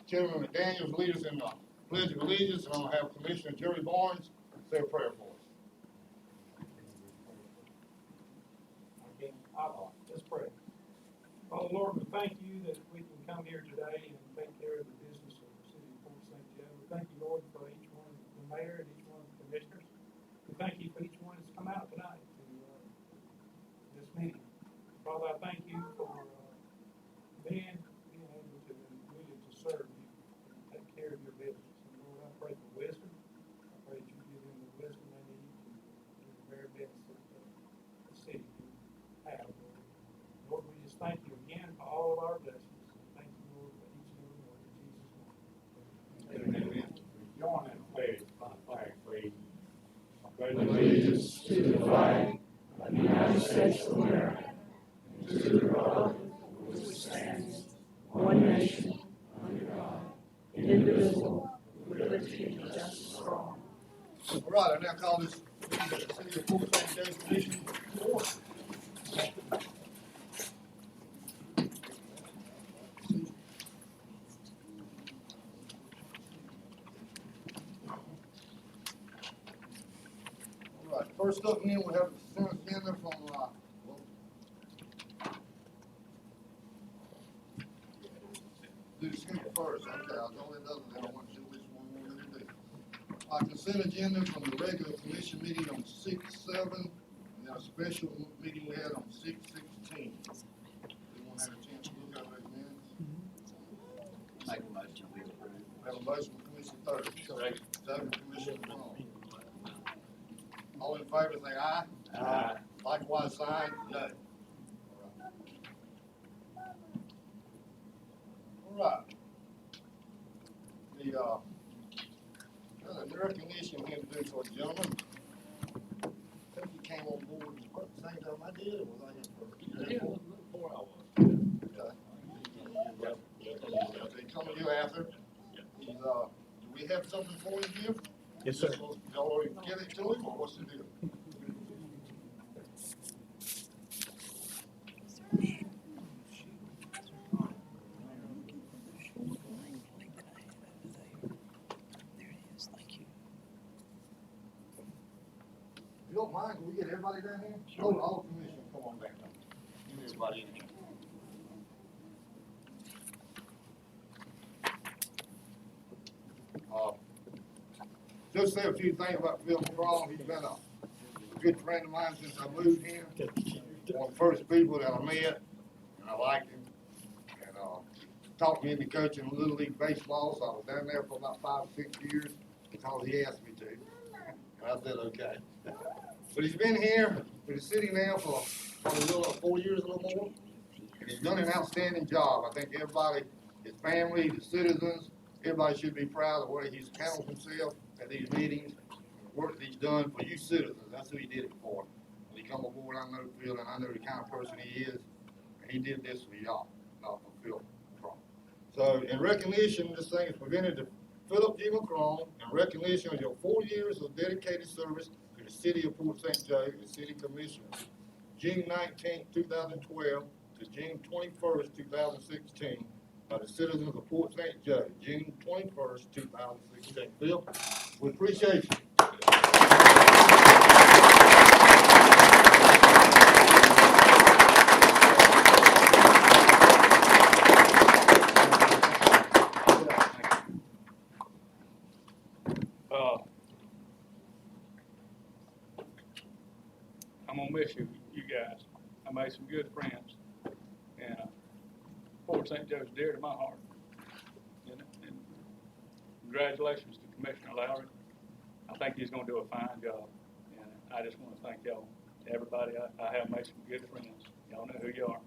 Chairman McDaniels lead us in the Pledge of Allegiance, and I'm going to have Commissioner Jerry Barnes say a prayer for us. Okay, let's pray. Father, Lord, we thank you that we can come here today and take care of the business of the city of Fort St. Joe. We thank you, Lord, for each one, the mayor and each one of the commissioners. We thank you for each one that's come out tonight to this meeting. Father, I thank you for being able to really to serve you and take care of your business. And Lord, I pray for wisdom. I pray that you give them the wisdom they need to do the very best that the city can have, Lord. Lord, we just thank you again for all of our blessings. Thank you, Lord, for each and every one. In Jesus' name. Amen. Join in pledge by flag, please. Pledge allegiance to the flag of the United States of America and to the republic which stands one nation under God, indivisible, with liberty and justice for all. All right, I now call this meeting of the City of Fort St. Joe Commission to order. All right, first up, then we have the consent agenda from, do the skip first. Okay, I'll go in other than I want to do which one we want to do. Our consent agenda from the regular commission meeting on 6/7, and then a special meeting we had on 6/16. Anyone have a chance to look at those minutes? Make a motion, we approve. We have a motion from Commissioner Thurman. Second, Commissioner Long. All in favor, say aye. Aye. Likewise, sign no. All right. The recognition here to do for a gentleman. I think he came on board at the same time I did, or was I here first? Before I was. Okay. They come a year after. He's, do we have something for him here? Yes, sir. Y'all already give it to him, or what's the deal? If you don't mind, can we get everybody down here? Sure. All commission, come on back. Get everybody in here. Just say a few things about Phil McCraw. He's been a good friend of mine since I moved here. One of the first people that I met, and I liked him. And taught me into coaching Little League Baseball, so I was down there for about 5 or 6 years because he asked me to. And I said, okay. But he's been here with the city now for probably a little 4 years, a little more. And he's done an outstanding job. I think everybody, his family, the citizens, everybody should be proud of the way he's handled himself at these meetings, the work that he's done for you citizens. That's who he did it for. When he come aboard, I know Phil, and I know the kind of person he is. And he did this for y'all, not for Phil McCraw. So in recognition, this thing is presented to Philip G. McCraw in recognition of your 4 years of dedicated service to the city of Fort St. Joe, the city commissioner, June 19, 2012 to June 21st, 2016. By the citizens of Fort St. Joe, June 21st, 2016. Phil, we appreciate you. I'm gonna miss you guys. I made some good friends, and Fort St. Joe's dear to my heart. And congratulations to Commissioner Lowry. I think he's gonna do a fine job, and I just want to thank y'all, everybody. I have made some good friends. Y'all know who you are.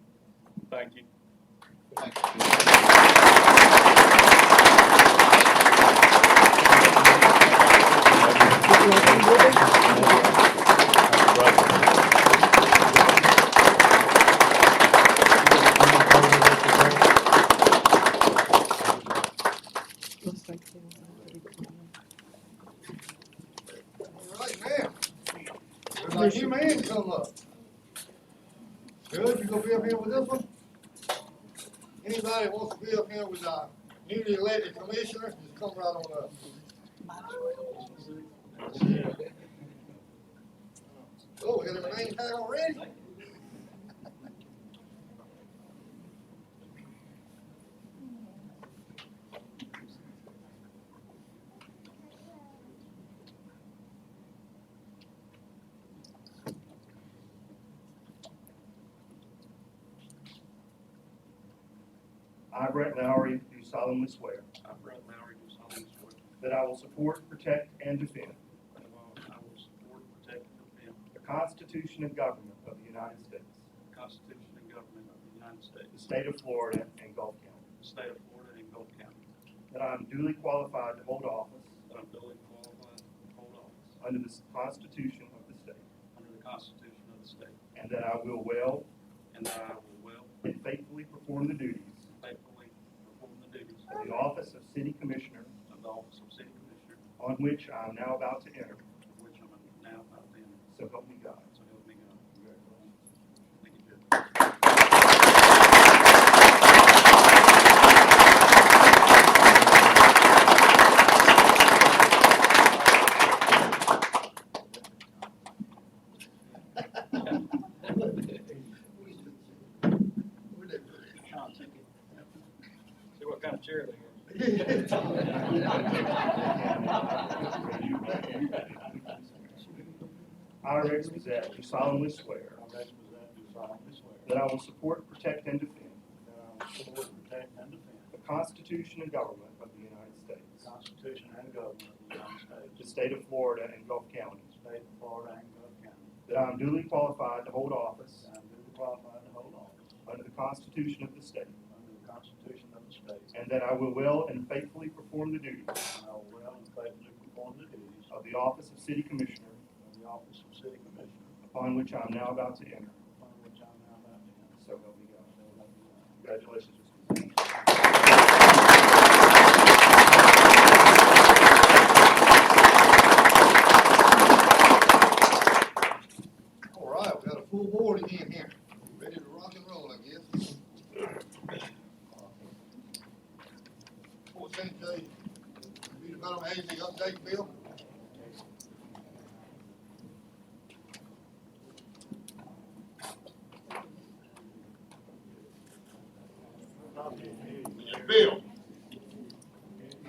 Thank you. Thank All right, now. Everybody, you man, come up. Good, you gonna be up here with this one? Anybody wants to be up here with newly elected commissioners, just come right on up. Oh, we got a name tag already? I, Brett Lowry, do solemnly swear I, Brett Lowry, do solemnly swear that I will support, protect, and defend that I will support, protect, and defend the Constitution and government of the United States, the Constitution and government of the United States, the state of Florida, and Gulf County, the state of Florida, and Gulf County, that I am duly qualified to hold office that I'm duly qualified to hold office under the Constitution of the state, under the Constitution of the state, and that I will well and that I will well and faithfully perform the duties and faithfully perform the duties of the office of City Commissioner of the office of City Commissioner, on which I am now about to enter. which I'm now about to enter. So help me God. So help me God. Thank you, Judge. See what kind of chair they have. I, Rex Gazette, do solemnly swear I, Rex Gazette, do solemnly swear that I will support, protect, and defend that I will support, protect, and defend the Constitution and government of the United States, the Constitution and government of the United States, the state of Florida, and Gulf County, the state of Florida, and Gulf County, that I am duly qualified to hold office that I am duly qualified to hold office under the Constitution of the state, under the Constitution of the state, and that I will well and faithfully perform the duties and I will well and faithfully perform the duties of the office of City Commissioner, of the office of City Commissioner, upon which I am now about to enter. upon which I am now about to enter. So help me God. So help me God. Congratulations, Mr. Gazette. All right, we got a full board again here. Ready to rock and roll, I guess. 14J, redevelopment agency update, Bill? Bill.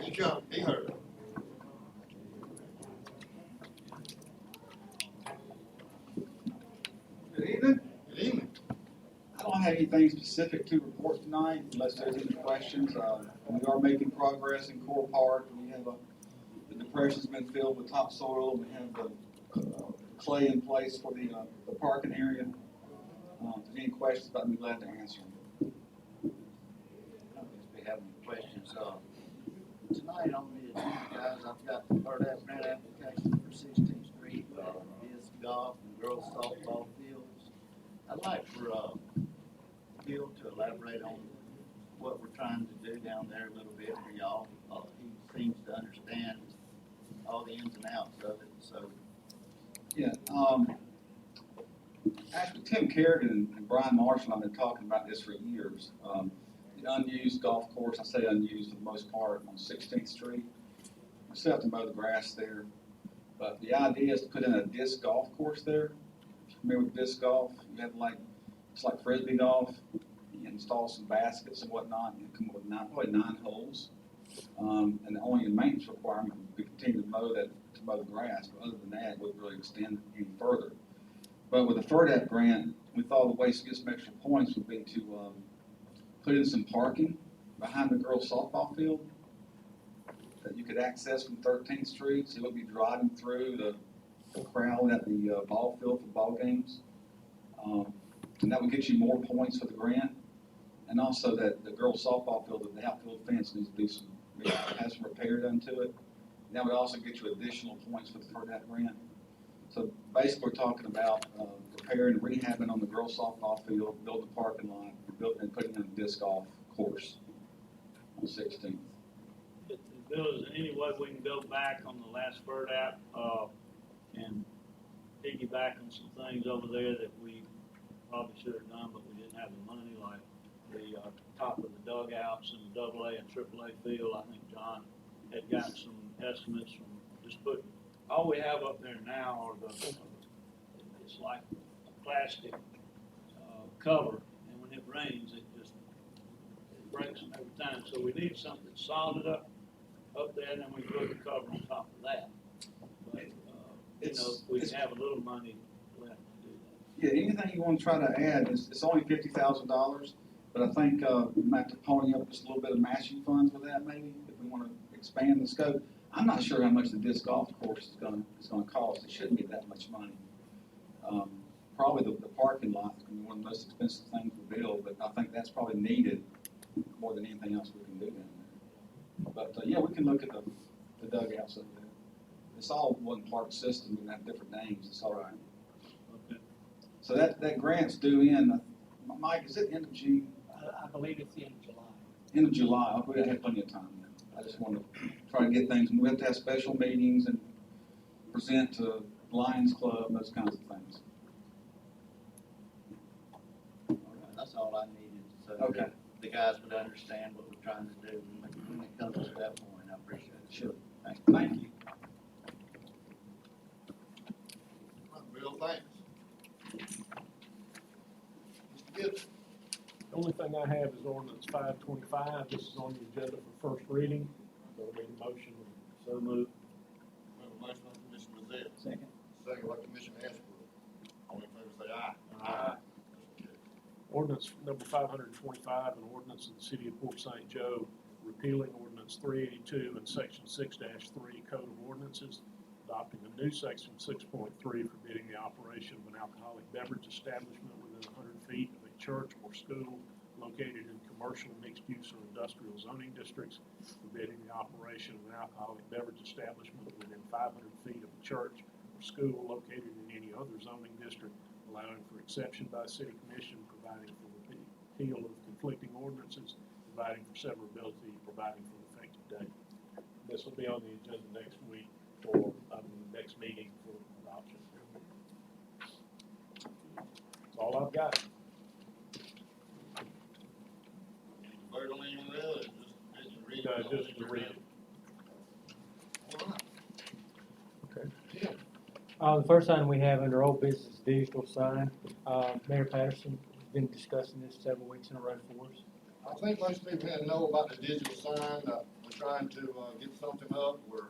He come, he heard. Good evening. Good evening. I don't have anything specific to report tonight unless there's any questions. We are making progress in Core Park. We have the depression's been filled with topsoil. We have the clay in place for the parking area. If there's any questions about it, I'd be glad to answer them. I don't guess we have any questions. Tonight on the agenda, guys, I've got the third grant application for 16th Street, disc golf and girls softball fields. I'd like for, Bill to elaborate on what we're trying to do down there a little bit for y'all. He seems to understand all the ins and outs of it, so. Yeah. Actually, Tim Kerrigan and Brian Marshall, I've been talking about this for years. The unused golf course, I say unused for the most part, on 16th Street. We still have to mow the grass there. But the idea is to put in a disc golf course there. If you're familiar with disc golf, you have it's like frisbee golf. You install some baskets and whatnot, and you come up with probably 9 holes. And the only maintenance requirement would be continue to mow the grass. But other than that, it wouldn't really extend any further. But with the FERDAP grant, we thought the way to get some extra points would be to put in some parking behind the girls' softball field that you could access from 13th Street, so you would be driving through the crowd at the ball field for ball games. And that would get you more points for the grant. And also that the girls' softball field, the outfield fence needs to be has some repair done to it. And that would also get you additional points for the FERDAP grant. So basically, we're talking about repairing and rehabbing on the girls' softball field, build the parking lot, and putting in a disc golf course on 16th. Bill, is there any way we can go back on the last FERDAP, and piggyback on some things over there that we probably should have done, but we didn't have the money, like the top of the dugouts in the AA and AAA field. I think John had gotten some estimates from just putting, all we have up there now are it's like a plastic cover, and when it rains, it breaks them every time. So we need something solid up there, and then we put the cover on top of that. But, if we have a little money left to do that. Yeah, anything you want to try to add, it's only $50,000, but I think we might have to pony up just a little bit of matching funds with that maybe, if we want to expand the scope. I'm not sure how much the disc golf course is going to cost. It shouldn't be that much money. Probably the parking lot is going to be one of the most expensive things to build, but I think that's probably needed more than anything else we can do down there. But yeah, we can look at the dugouts up there. It's all one park system. We have different names. It's all right. Okay. So that grant's due in, Mike, is it end of June? I believe it's the end of July. End of July. We have plenty of time now. I just want to try to get things. We have to have special meetings and present to Lions Club and those kinds of things. That's all I needed, so Okay. that the guys would understand what we're trying to do when it comes to that point. I appreciate it. Sure. Thank you. Thank you. Bill, thanks. Mr. Gibson. The only thing I have is ordinance 525. This is on the agenda for first reading. So I need a motion. So moved. We have a motion by Commissioner Zell. Second. Second by Commissioner Ashbrook. All in favor say aye. Aye. Motion carries. Ordinance number 525, an ordinance of the city of Port St. Joe repealing ordinance 382 and section 6-3 Code of Ordinances, adopting a new section 6.3 forbidding the operation of an alcoholic beverage establishment within 100 feet of a church or school located in commercial, mixed-use, or industrial zoning districts, forbidding the operation of an alcoholic beverage establishment within 500 feet of a church or school located in any other zoning district, allowing for exception by city commission, providing for repeal of conflicting ordinances, providing for severability, providing for effective date. This will be on the agenda next week for the next meeting for adoption. That's all I've got. Vote on any of that, or just read it? Just to read it. All right. Okay. Yeah. The first item we have under old business, digital sign. Mayor Patterson has been discussing this several weeks in a row for us. I think most people here know about the digital sign. We're trying to get something up where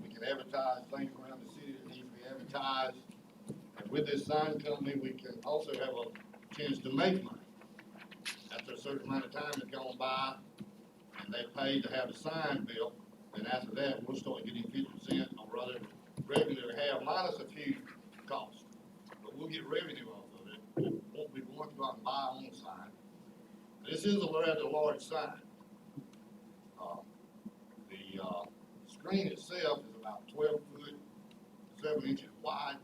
we can advertise things around the city that need to be advertised. And with this sign company, we can also have a chance to make money. After a certain amount of time has gone by and they paid to have the sign built, then after that, we'll start getting 50% or rather revenue we have minus a few costs. But we'll get revenue off of it. We won't be going to go out and buy our own sign. This is a rather large sign. The screen itself is about 12 foot, 7 inches wide.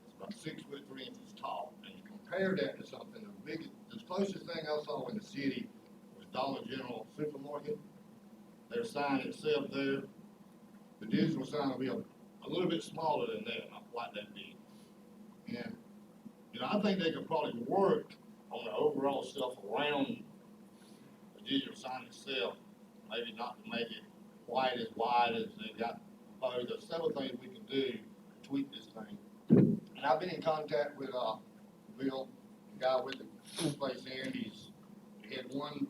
It's about 6 foot, 3 inches tall. And you compare that to something, the closest thing I saw in the city was Dollar General Supermarket. Their sign itself there, the digital sign will be a little bit smaller than that, not quite that big. And, I think they could probably work on the overall stuff around the digital sign itself, maybe not to make it quite as wide as they've got. There's several things we can do to tweak this thing. And I've been in contact with Bill, the guy with the place here, and he had one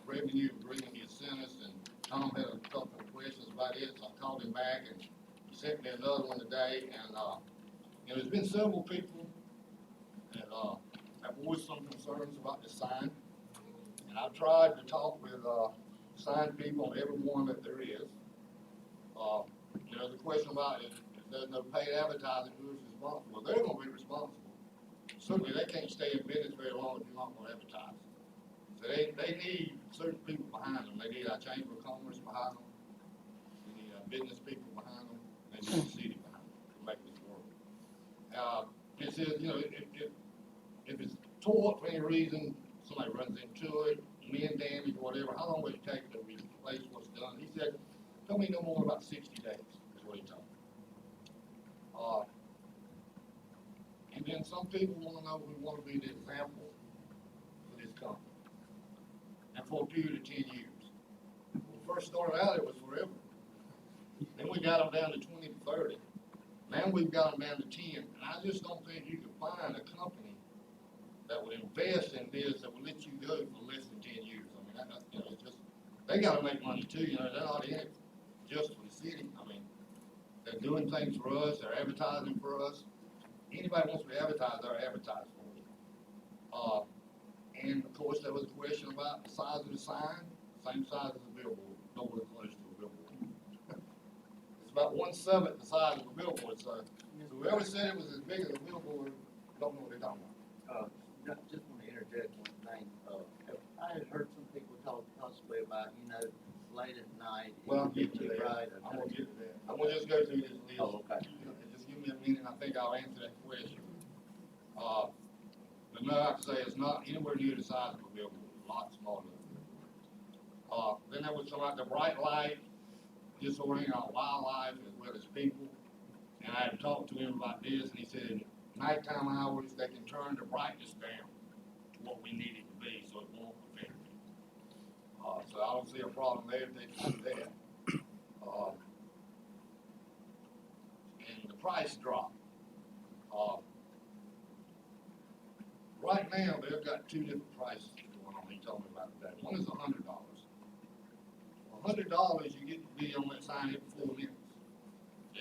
revenue agreement he had sent us, and Tom had a couple of questions about it, so I called him back, and he sent me another one today, and there's been several people that have voiced some concerns about the sign, and I've tried to talk with sign people on every one that there is. The question about if there's no paid advertising, who's responsible? They're going to be responsible. Certainly, they can't stay in business very long if you're not going to advertise. So they need certain people behind them. They need our Chamber of Commerce behind them. They need business people behind them. They need the city behind them to make this work. It says, if it's tore up for any reason, somebody runs into it, wind damage, whatever, how long will it take to replace what's done? He said, tell me no more about 60 days, is what he told me. And then some people want to know, we want to be the example for a period of 10 years. When we first started out, it was forever. Then we got them down to 20 to 30. Now we've got them down to 10. And I just don't think you can find a company that would invest in this that would let you go for less than 10 years. I mean, you know, it's just, they gotta make money too, you know, they're not in it just for the city. I mean, they're doing things for us, they're advertising for us. Anybody wants to be advertised, they're advertised for. And of course, there was a question about the size of the sign, same size as a billboard, nowhere close to a billboard. It's about 1/7 the size of a billboard, so whoever said it was as big as a billboard, don't know what they're talking about. Just want to interject one thing. I had heard some people talk possibly about, late at night. Well, I'm getting to that. Right. I'm gonna get to that. I'm gonna just go through this list. Oh, okay. Just give me a minute, and I think I'll answer that question. But no, like I say, it's not anywhere near the size of a billboard, a lot smaller. Then there was something like the bright light, disorienting our wildlife as well as people. And I had talked to him about this, and he said in nighttime hours, they can turn the brightness down to what we need it to be, so it won't affect it. So I don't see a problem there if they can do that. And the price drop. Right now, they've got two different prices going on. He told me about that. One is $100. For $100, you get to be on that sign every 4 minutes.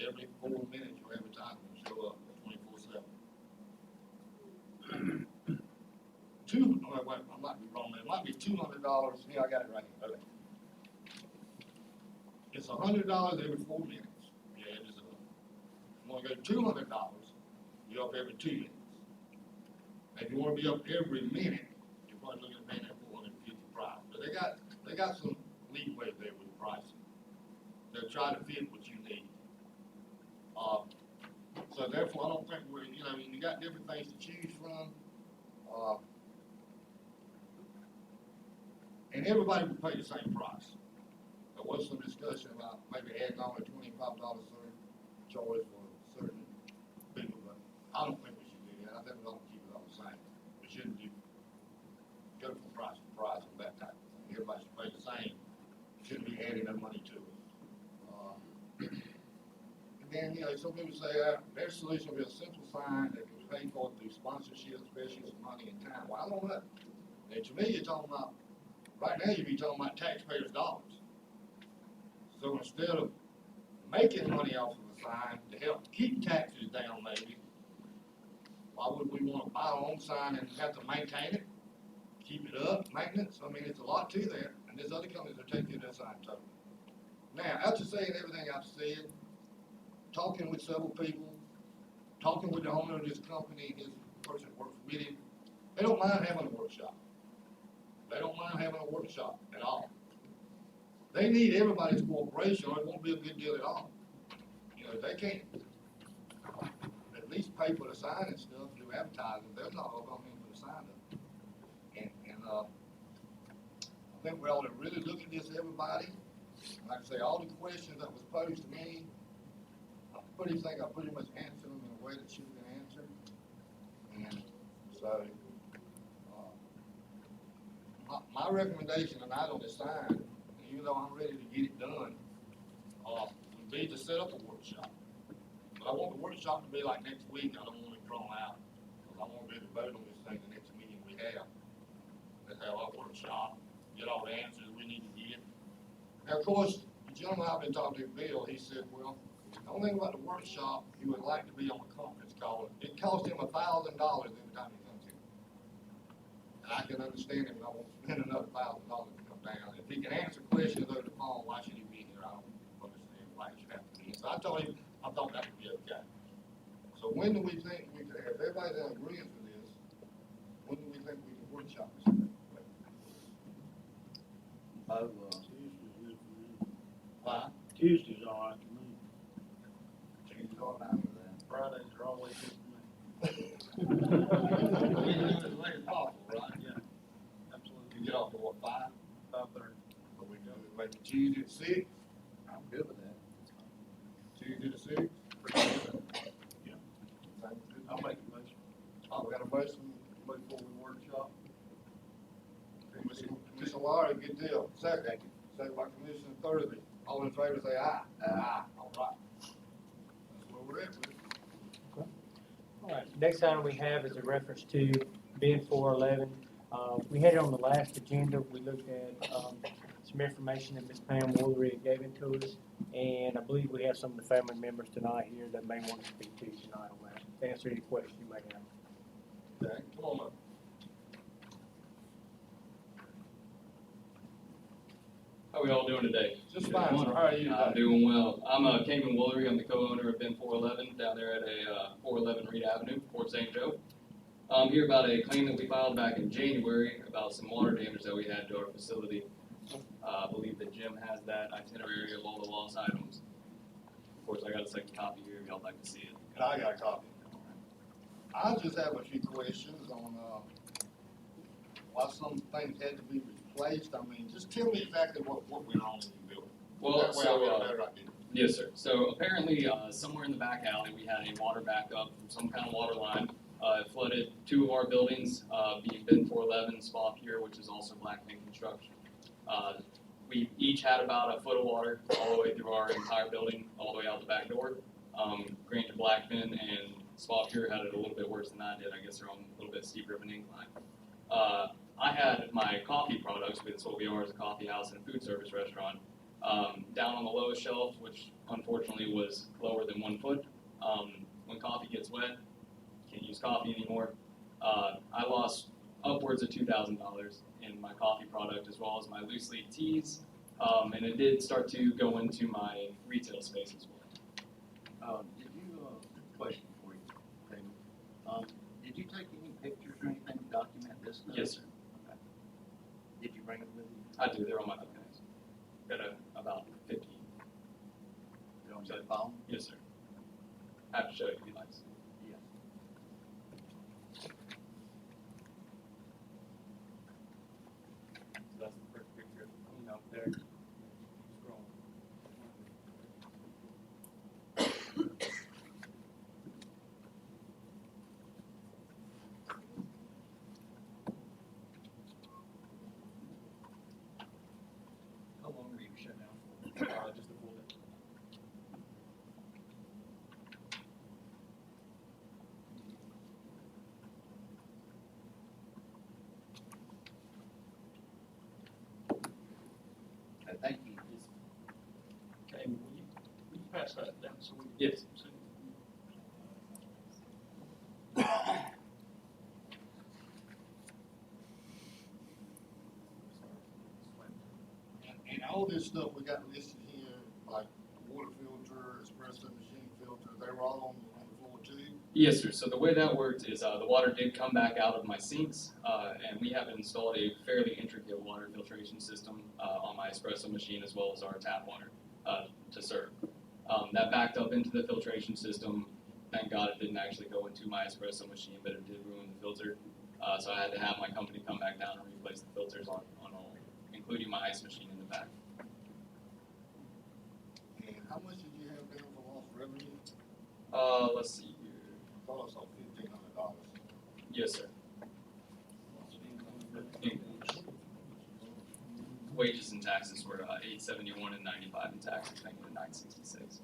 Every 4 minutes, your advertisement will show up 24/7. Wait, I might be wrong there. It might be $200. Yeah, I got it right here. Okay. It's $100 every 4 minutes. Yeah, it is. You want to go $200, you're up every 2 minutes. If you want to be up every minute, you're probably looking at paying that $450 price. But they got some leeway there with the pricing. They'll try to fit what you need. So therefore, I don't think you got different things to choose from. And everybody would pay the same price. There was some discussion about maybe adding on a $25 surcharge for certain people, but I don't think we should do that. I think we ought to keep it all the same. We shouldn't go from price to price and that type of thing. Everybody should pay the same. Shouldn't be adding that money to it. And then, some people say their solution will be a simple sign that can be paid for through sponsorship, especially some money and time. Well, I don't know. And to me, you're talking about, right now you'd be talking about taxpayers' dollars. So instead of making money off of a sign to help keep taxes down maybe, why would we want to buy our own sign and have to maintain it, keep it up, maintenance? I mean, it's a lot to that, and there's other companies that take care of that sign totally. Now, after saying everything I've said, talking with several people, talking with the owner of this company, his person that works with him, they don't mind having a workshop. They don't mind having a workshop at all. They need everybody's cooperation or it won't be a good deal at all. They can't at least pay for the sign and stuff, do advertising. They're not all going in for the sign up. And I think we ought to really look at this, everybody. Like I say, all the questions that was posed to me, I pretty much answered them in a way that should have been answered. And so, my recommendation tonight on this sign, even though I'm ready to get it done, would be to set up a workshop. But I want the workshop to be like next week. I don't want it drawn out. Because I want to be able to vote on this thing the next meeting we have. Let's have our workshop, get all the answers we need to get. Now, of course, the gentleman I've been talking to, Bill, he said, well, the only thing about the workshop, he would like to be on a conference call. It costs him $1,000 every time he comes in. And I can understand him, I won't spend another $1,000 to come down. If he can answer questions over the phone, why should he be here? I don't understand why he should have to be here. So I told him, I thought that would be okay. So when do we think we could, if everybody's in agreement with this, when do we think we can workshop this? Tuesday's all right to me. Tuesday's all right with that. Fridays are always good for me. We can do it as late as possible, right? Yeah, absolutely. You get off at what, 5? 5:30. But we do it maybe Tuesday at 6? I'm good with that. Tuesday to 6? Yeah. Sounds good. I'll make a motion. Oh, we got a motion before we workshop. Commissioner Lawry, good deal. Second by Commissioner Thursby. All in favor, say aye. Aye. All right. That's where we're at with it. All right, next item we have is a reference to bid 411. We had it on the last agenda. We looked at some information that Ms. Pam Woolery gave it to us, and I believe we have some of the family members tonight here that may want to speak to you tonight on that, to answer any questions you may have. Okay, come on up. How are we all doing today? Just fine, sir. How are you I'm today? doing well. I'm Kamen Woolery. I'm the co-owner of Ben 411 down there at a 411 Reed Avenue, Fort St. Joe. I'm here about a claim that we filed back in January about some water damage that we had to our facility. I believe that Jim has that itinerary of all the lost items. Of course, I got a second copy here if y'all like to see it. I got a copy. I just have a few questions on, why some things had to be replaced. I mean, just tell me exactly what went on in the building. Well, That way I'll get a better idea. yes, sir. So apparently, somewhere in the back alley, we had a water backup from some kind of water line. It flooded two of our buildings, being Ben 411, Spa Pure, which is also Black Pink Construction. We each had about a foot of water all the way through our entire building, all the way out the back door. Granted, Blackfin and Spa Pure had it a little bit worse than I did. I guess they're on a little bit steeper of an incline. I had my coffee products, because what we are is a coffee house and a food service restaurant, down on the lowest shelf, which unfortunately was lower than 1 foot. When coffee gets wet, can't use coffee anymore. I lost upwards of $2,000 in my coffee product, as well as my loose leaf teas, and it did start to go into my retail space as well. Did you, question for you, David. Did you take any pictures or anything to document this stuff? Yes, sir. Okay. Did you bring them with you? I do. They're on my phone. Got about 50. They're on your phone? Yes, sir. I have to show you if you like. Yeah. So that's the first picture. There. Scroll. How long were you shut down for? Just a full day. Thank you. Okay, will you pass that down so we can Yes. see? And all this stuff we got listed here, like water filter, espresso machine filter, they were all on the floor too? Yes, sir. So the way that worked is the water did come back out of my sinks, and we have installed a fairly intricate water filtration system on my espresso machine as well as our tap water to serve. That backed up into the filtration system. Thank God it didn't actually go into my espresso machine, but it did ruin the filter. So I had to have my company come back down and replace the filters on all, including my ice machine in the back. And how much did you have down for lost revenue? Let's see here. I thought I saw $1,500. Yes, sir. Wages and taxes were $871 and $95 in taxes, making it $966.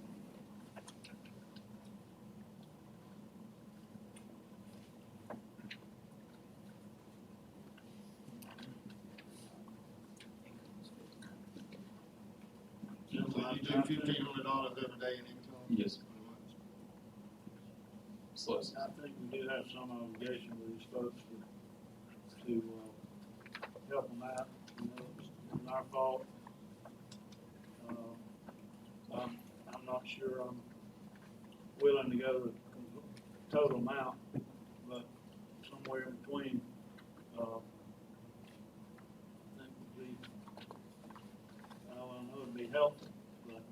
So you do $1,500 every day in income? Yes, sir. Pretty much. Slow. I think we do have some obligation with these folks to help them out. You know, it's not our fault. I'm not sure I'm willing to go to the total amount, but somewhere in between, I think would be, I don't know, it'd be helpful, but,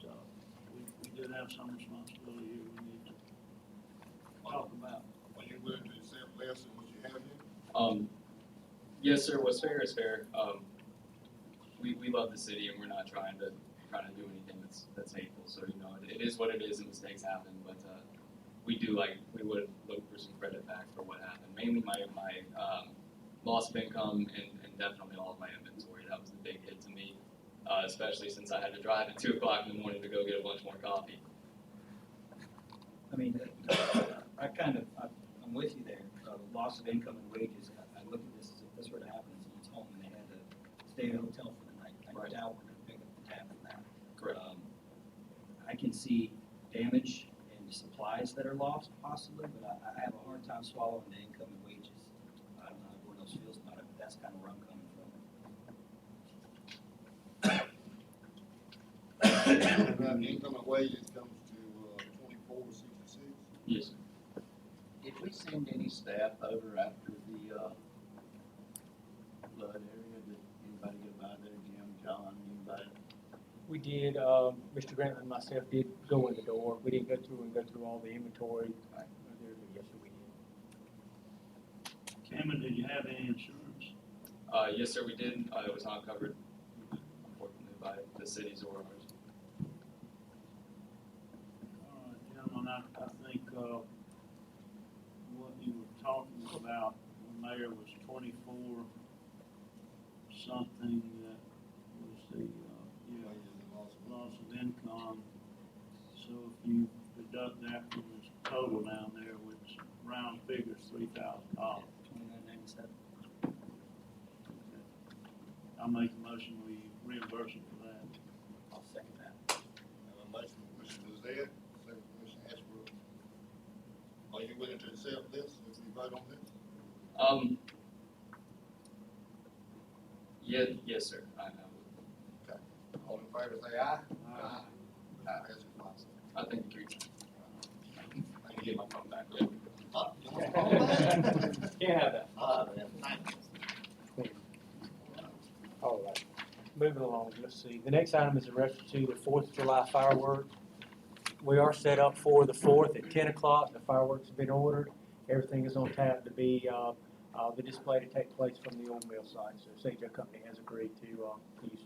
we did have some responsibility here we need to talk about. Are you willing to accept less than what you have here? Yes, sir. What's fair is fair. We love the city, and we're not trying to do anything that's hateful. So it is what it is, and mistakes happen. But we would look for some credit back for what happened. Mainly my loss of income and definitely all of my inventory that was the big hit to me, especially since I had to drive at 2 o'clock in the morning to go get a bunch more coffee. I mean, I'm with you there. Loss of income and wages. I look at this as if this were to happen in someone's home and they had to stay at a hotel for the night. I Right. doubt we're going to pick up the tab on that. Correct. I can see damage and supplies that are lost possibly, but I have a hard time swallowing the income and wages. I don't know how everyone else feels about it, but that's kind of where I'm coming from. And that income and wages comes to, 2466. Yes, sir. Did we send any staff over after the, flood area? Did anybody get by there, Jim, John, anybody? We did, Mr. Grant and myself did go in the door. We didn't go through all the inventory. But yes, sir, we did. Cameron, did you have any insurance? Yes, sir, we did. It was not covered, unfortunately, by the cities or ours. All right, gentlemen, I think, what you were talking about, the mayor was 24 something that was the, loss of income. So if you deduct that from his total down there, which round figures $3,000. 2997. I'll make a motion, we reimburse him for that. I'll second that. Have a motion from Commissioner Zed, second from Commissioner Ashbrook. Are you willing to accept this if we vote on this? Yeah, yes, sir. I would. Okay. All in favor, say aye. Aye. Passes five zero. I think the 3 times. I can get my phone back. You want to call that? Can't have that. Man, thank you. All right. Moving along, let's see. The next item is a reference to the 4th of July fireworks. We are set up for the 4th at 10 o'clock. The fireworks have been ordered. Everything is on tap to be the display to take place from the old mill site. So CJ Company has agreed to use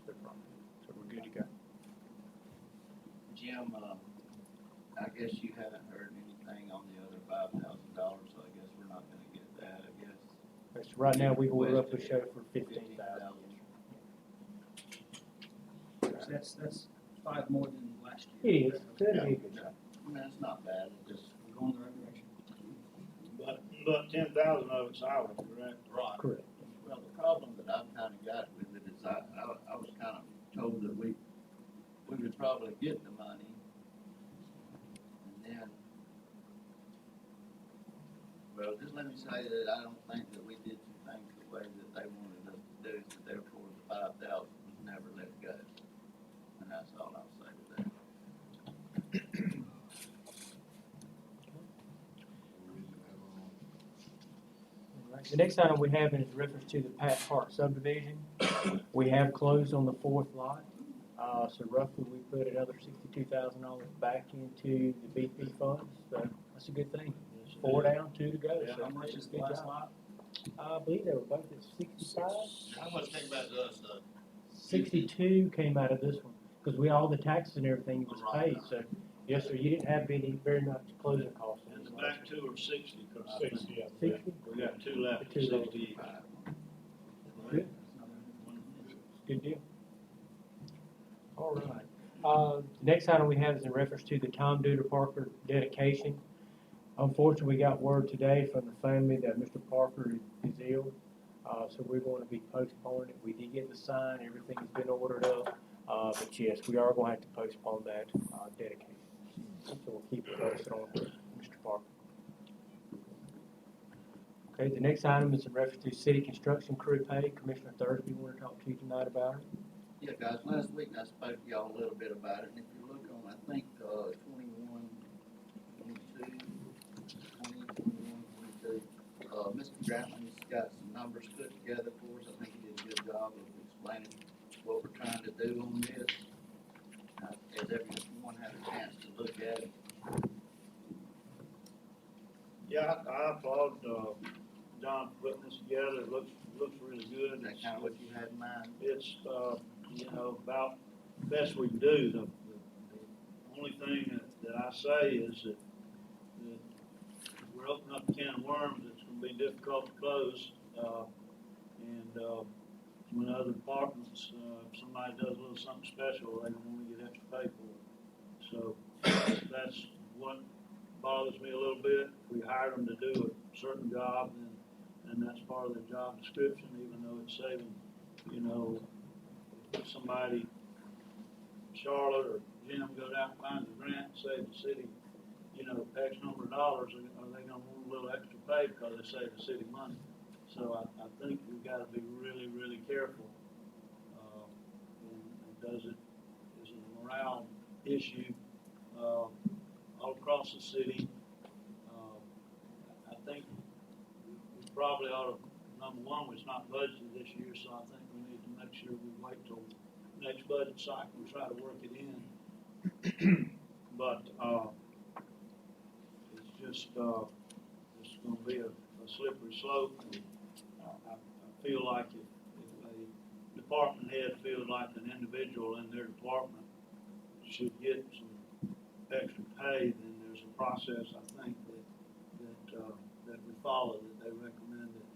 their property. So we're good to go. Jim, I guess you haven't heard anything on the other $5,000, so I guess we're not gonna get that, I guess. That's right now we've ordered up a show for 15,000. That's 5 more than last year. It is. That'd be a good job. I mean, it's not bad, it just, We're going in the right direction. But 10,000 of it's ours, correct? right. Correct. Well, the problem that I've kind of got with it is I was kind of told that we would probably get the money. And then, well, just let me say that I don't think that we did some things the way that they wanted us to do, so therefore the 5,000 was never let go. And that's all I'll say to that. All right. The next item we have is reference to the Pat Park subdivision. We have closed on the 4th lot. So roughly we put another $62,000 back into the BP funds. So that's a good thing. 4 down, 2 to go. Yeah, So How much is the good last job. lot? I believe they were both at 65. How much came back to us, 62 came out of this one because all the taxes and everything was paid. So yes, sir, you didn't have very much closing costs. And the back two are 60, I think. 60. We got 2 left, Two left. 60. Good. Good deal. All right. The next item we have is in reference to the Tom Duder Parker dedication. Unfortunately, we got word today from the family that Mr. Parker is ill, so we're going to be postponing it. We did get the sign, everything has been ordered up, but yes, we are going to have to postpone that dedication. So we'll keep it posted on Mr. Parker. Okay, the next item is in reference to city construction crew pay. Commissioner Thursby, want to talk to you tonight about it? Yeah, guys, last week I spoke to y'all a little bit about it, and if you look on, I think, 21, 22, Mr. Grantland's got some numbers put together for us. I think he did a good job of explaining what we're trying to do on this. Has everyone had a chance to look at it? Yeah, I applaud John for putting this together. It looks really good. Is that kind of what you had in mind? It's, about the best we can do. The only thing that I say is that we're opening up a can of worms that's going to be difficult to close. when other departments, if somebody does a little something special, they don't wanna get extra pay for it. So that's what bothers me a little bit. We hired them to do a certain job, and that's part of the job description, even though it's saving, you know, if somebody, Charlotte or Jim goes out and finds a grant, save the city, you know, X number of dollars, are they gonna want a little extra pay because they save the city money? So I think we've gotta be really, really careful. And is it a morale issue, all across the city? I think we probably ought to, number one, it's not budgeted this year, so I think we need to make sure we wait till next budget cycle and try to work it in. But, it's just, it's gonna be a slippery slope. And I feel like if a department head feels like an individual in their department should get some extra pay, then there's a process, I think, that we follow, that they recommend that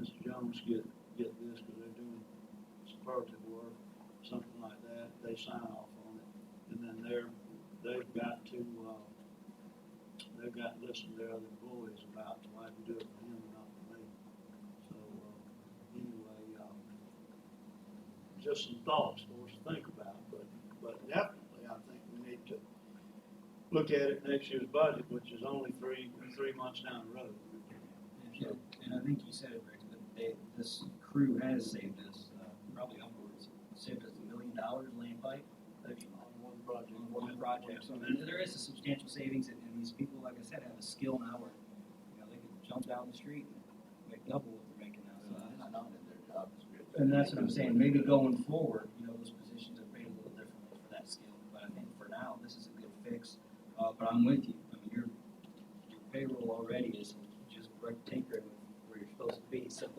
Mr. Jones get this because they're doing superlative work, something like that. They sign off on it, and then they've got to listen to their other employees about why you do it for him and not for me. So anyway, just some thoughts for us to think about, but definitely I think we need to look at it next year's budget, which is only three months down the road. And I think you said it, Rick, that this crew has saved us, probably upwards, saved us $1 million laying pipe. On one project. On one project. So there is a substantial savings, and these people, like I said, have a skill now where, you know, they can jump down the street and make double what they're making now. So It's not in their job description. and that's what I'm saying, maybe going forward, you know, those positions are paid a little differently for that skill. But I think for now, this is a good fix. But I'm with you. I mean, your payroll already is just tinkering with where you're supposed to be. So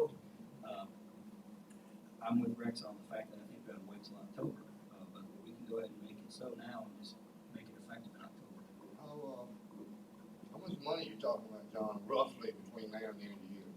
I'm with Rex on the fact that I think we ought to wait till October. But we can go ahead and make it so now and just make it effective in October. How much money you talking about, John, roughly between now and the end of the year?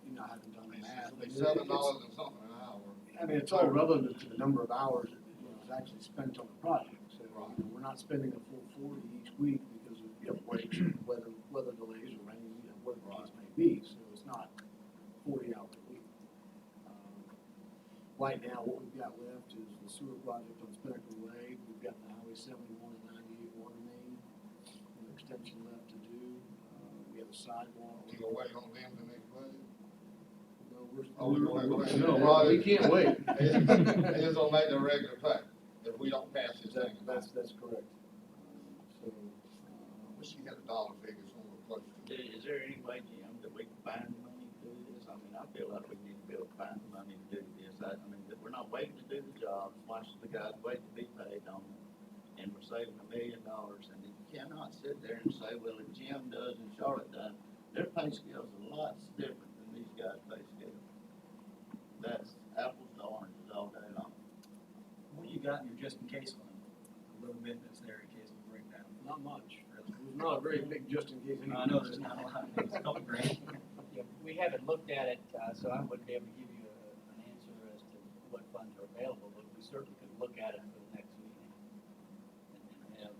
You know, I haven't done the math. It's $7 and something an hour. I mean, it's all relative to the number of hours that, you know, is actually spent on the project. So, you know, we're not spending a full 40 each week because of, you know, breaks, weather delays or rain, you know, whatever the case may be. So it's not 40 hours a week. Right now, what we've got left is the sewer project on Spinnaker Way. We've got the Highway 71 and 98 water main, an extension left to do. We have a sidewalk. We gonna wait on them to next budget? No, Well, we can't wait. They just don't make the regular pay if we don't pass this thing. That's correct. So, Wish you had a dollar figure somewhere close to it. Is there any way, Jim, that we can find the money to do this? I mean, I feel like we need to be able to find the money to do this. I mean, that we're not waiting to do the job, watching the guys wait to be paid on it, and we're saving $1 million. And you cannot sit there and say, well, if Jim does and Charlotte does, their pay scales are lots different than these guys' pay scales. That's apples to oranges all day long. What you got in your just in case fund? A little bit that's there in case of a breakdown. not much. It's not a very big just in case. I know there's not a lot, it's a couple grand. Yeah, we haven't looked at it, so I wouldn't be able to give you an answer as to what funds are available, but we certainly could look at it for the next meeting and have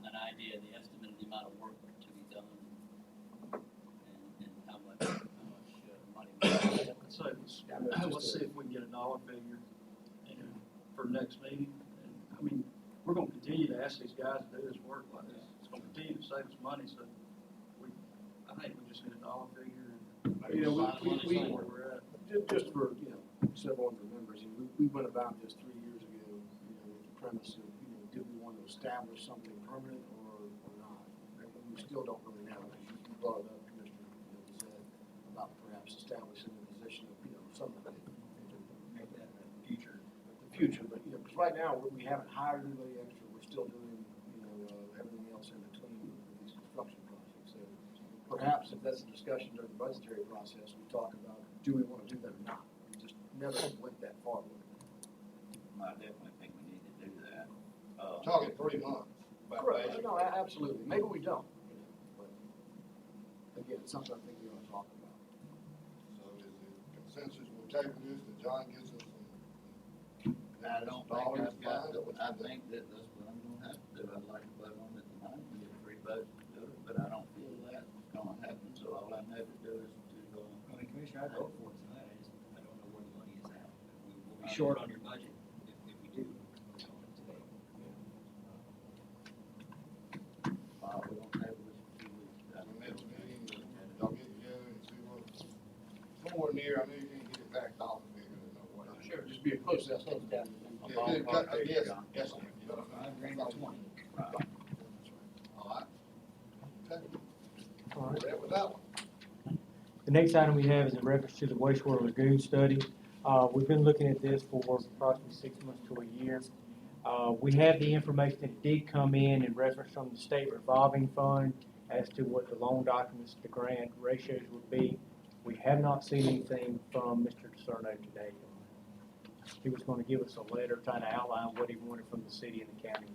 an idea of the estimate of the amount of work to be done and how much money. So let's see if we can get a dollar figure for next meeting. And, I mean, we're gonna continue to ask these guys to do this work like this. It's gonna continue to save us money, so I think we just need a dollar figure and maybe You know, we where we're at. just for, you know, several hundred members, you know, we went about this 3 years ago, you know, with the premise of, you know, did we want to establish something permanent or not? And we still don't really know. You brought it up, Commissioner, you know, said about perhaps establishing a position of, you know, something to Make that in the future. the future, but, you know, because right now, we haven't hired anybody extra, we're still doing, you know, everything else in between with these construction projects. So perhaps if that's a discussion during the budgetary process, we talk about, do we want to do that or not? We just never went that far with it. I definitely think we need to do that. Talking 3 months. Correct, no, absolutely, maybe we don't, you know, but again, it's something I think we ought to talk about. So is it consensus, we'll table this, that John gets us some. I don't think dollars I've got, to find I think that that's what I'm gonna have to do. I'd like to vote on it tonight and get a free vote to do it, but I don't feel that's gonna happen, so all I know to do is to, I mean, Commissioner, I'd vote for it tonight, I don't know where the money is at. We'll be short on your budget if we do. Today. we're gonna table this for 2 weeks. the next meeting, y'all get together and see what, somewhere near, I know you can't get exact dollar figure, or what. Sure, just be a close estimate. Yes, yes, sir. You know what I mean? $5,000 to 20. All right. Okay. All right. That was that one. The next item we have is in reference to the wastewater lagoon study. We've been looking at this for approximately 6 months to a year. We have the information that did come in reference from the state revolving fund as to what the loan documents, the grant ratios would be. We have not seen anything from Mr. DeSerno today. He was going to give us a letter trying to outline what he wanted from the city and the county.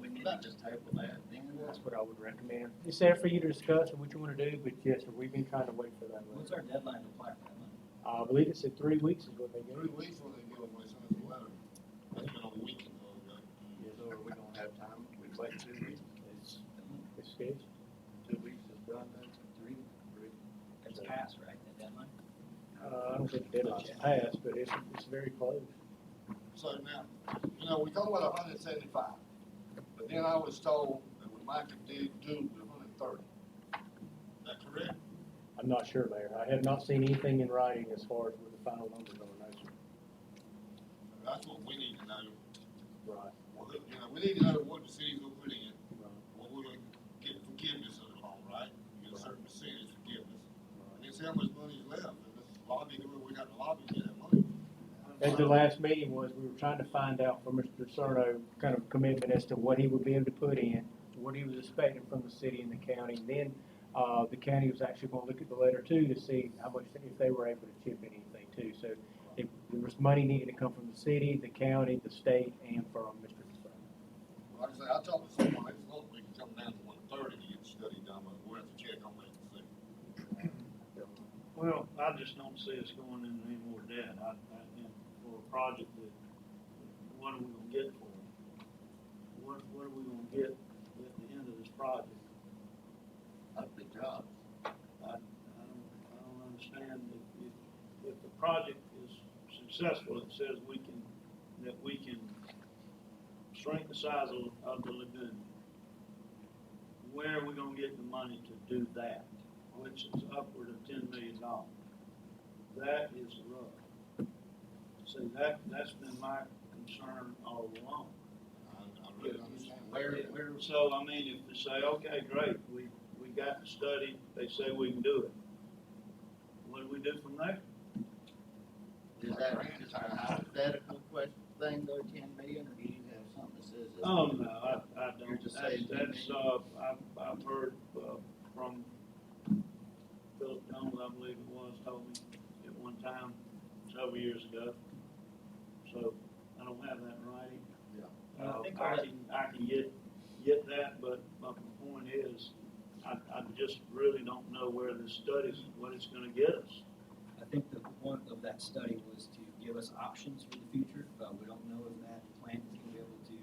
We need to just table that, then. That's what I would recommend. It's there for you to discuss what you want to do, but yes, sir, we've been trying to wait for that What's letter. our deadline to apply for that money? I believe it said 3 weeks is what they 3 gave. weeks when they give us, when they send us a letter. That's been a week ago. So are we gonna have time? We wait 2 weeks? It's scheduled. 2 weeks is done, then? Three? It's passed, right, that deadline? I don't think the deadline's passed, but it's very close. So now, you know, we talk about 175, but then I was told that we might do 130. Is that correct? I'm not sure, Mayor. I have not seen anything in writing as far as what the final numbers are, no, sir. That's what we need to know. Right. Well, you know, we need to know what the city's gonna put in, Right. what we're gonna get forgiveness of the loan, right? Get a certain percentage forgiveness. And then see how much money is left, and this lobby, we got to lobby to get that money. At the last meeting was, we were trying to find out from Mr. Cerno kind of commitment as to what he would be able to put in, what he was expecting from the city and the county. Then, the county was actually gonna look at the letter too to see how much, if they were able to chip in anything too. So if there was money needed to come from the city, the county, the state, and from Mr. Cerno. Like I say, I talked to someone, they just we can come down to 130 to get the study done, but we'll have to check on that and see. Well, I just don't see us going into any more debt. And for a project that, what are we gonna get for it? What are we gonna get at the end of this project? Ugly jobs. I don't understand if the project is successful, it says that we can shrink the size of the lagoon. Where are we gonna get the money to do that? Which is upward of $10 million. That is rough. See, that's been my concern all along. I really understand. So, I mean, if they say, okay, great, we got the study, they say we can do it. What do we do from there? Is that just a hypothetical question thing, though, 10 million, or do you have something that says? that- Oh, no, I You're don't. just saying That's, I've heard, from Philip Jones, I believe it was, told me at one time, several years ago. So, I don't have that in writing. Yeah. I can get that, but my point is, I just really don't know where this study's, what it's gonna get us. I think the point of that study was to give us options for the future, but we don't know if that plant is gonna be able to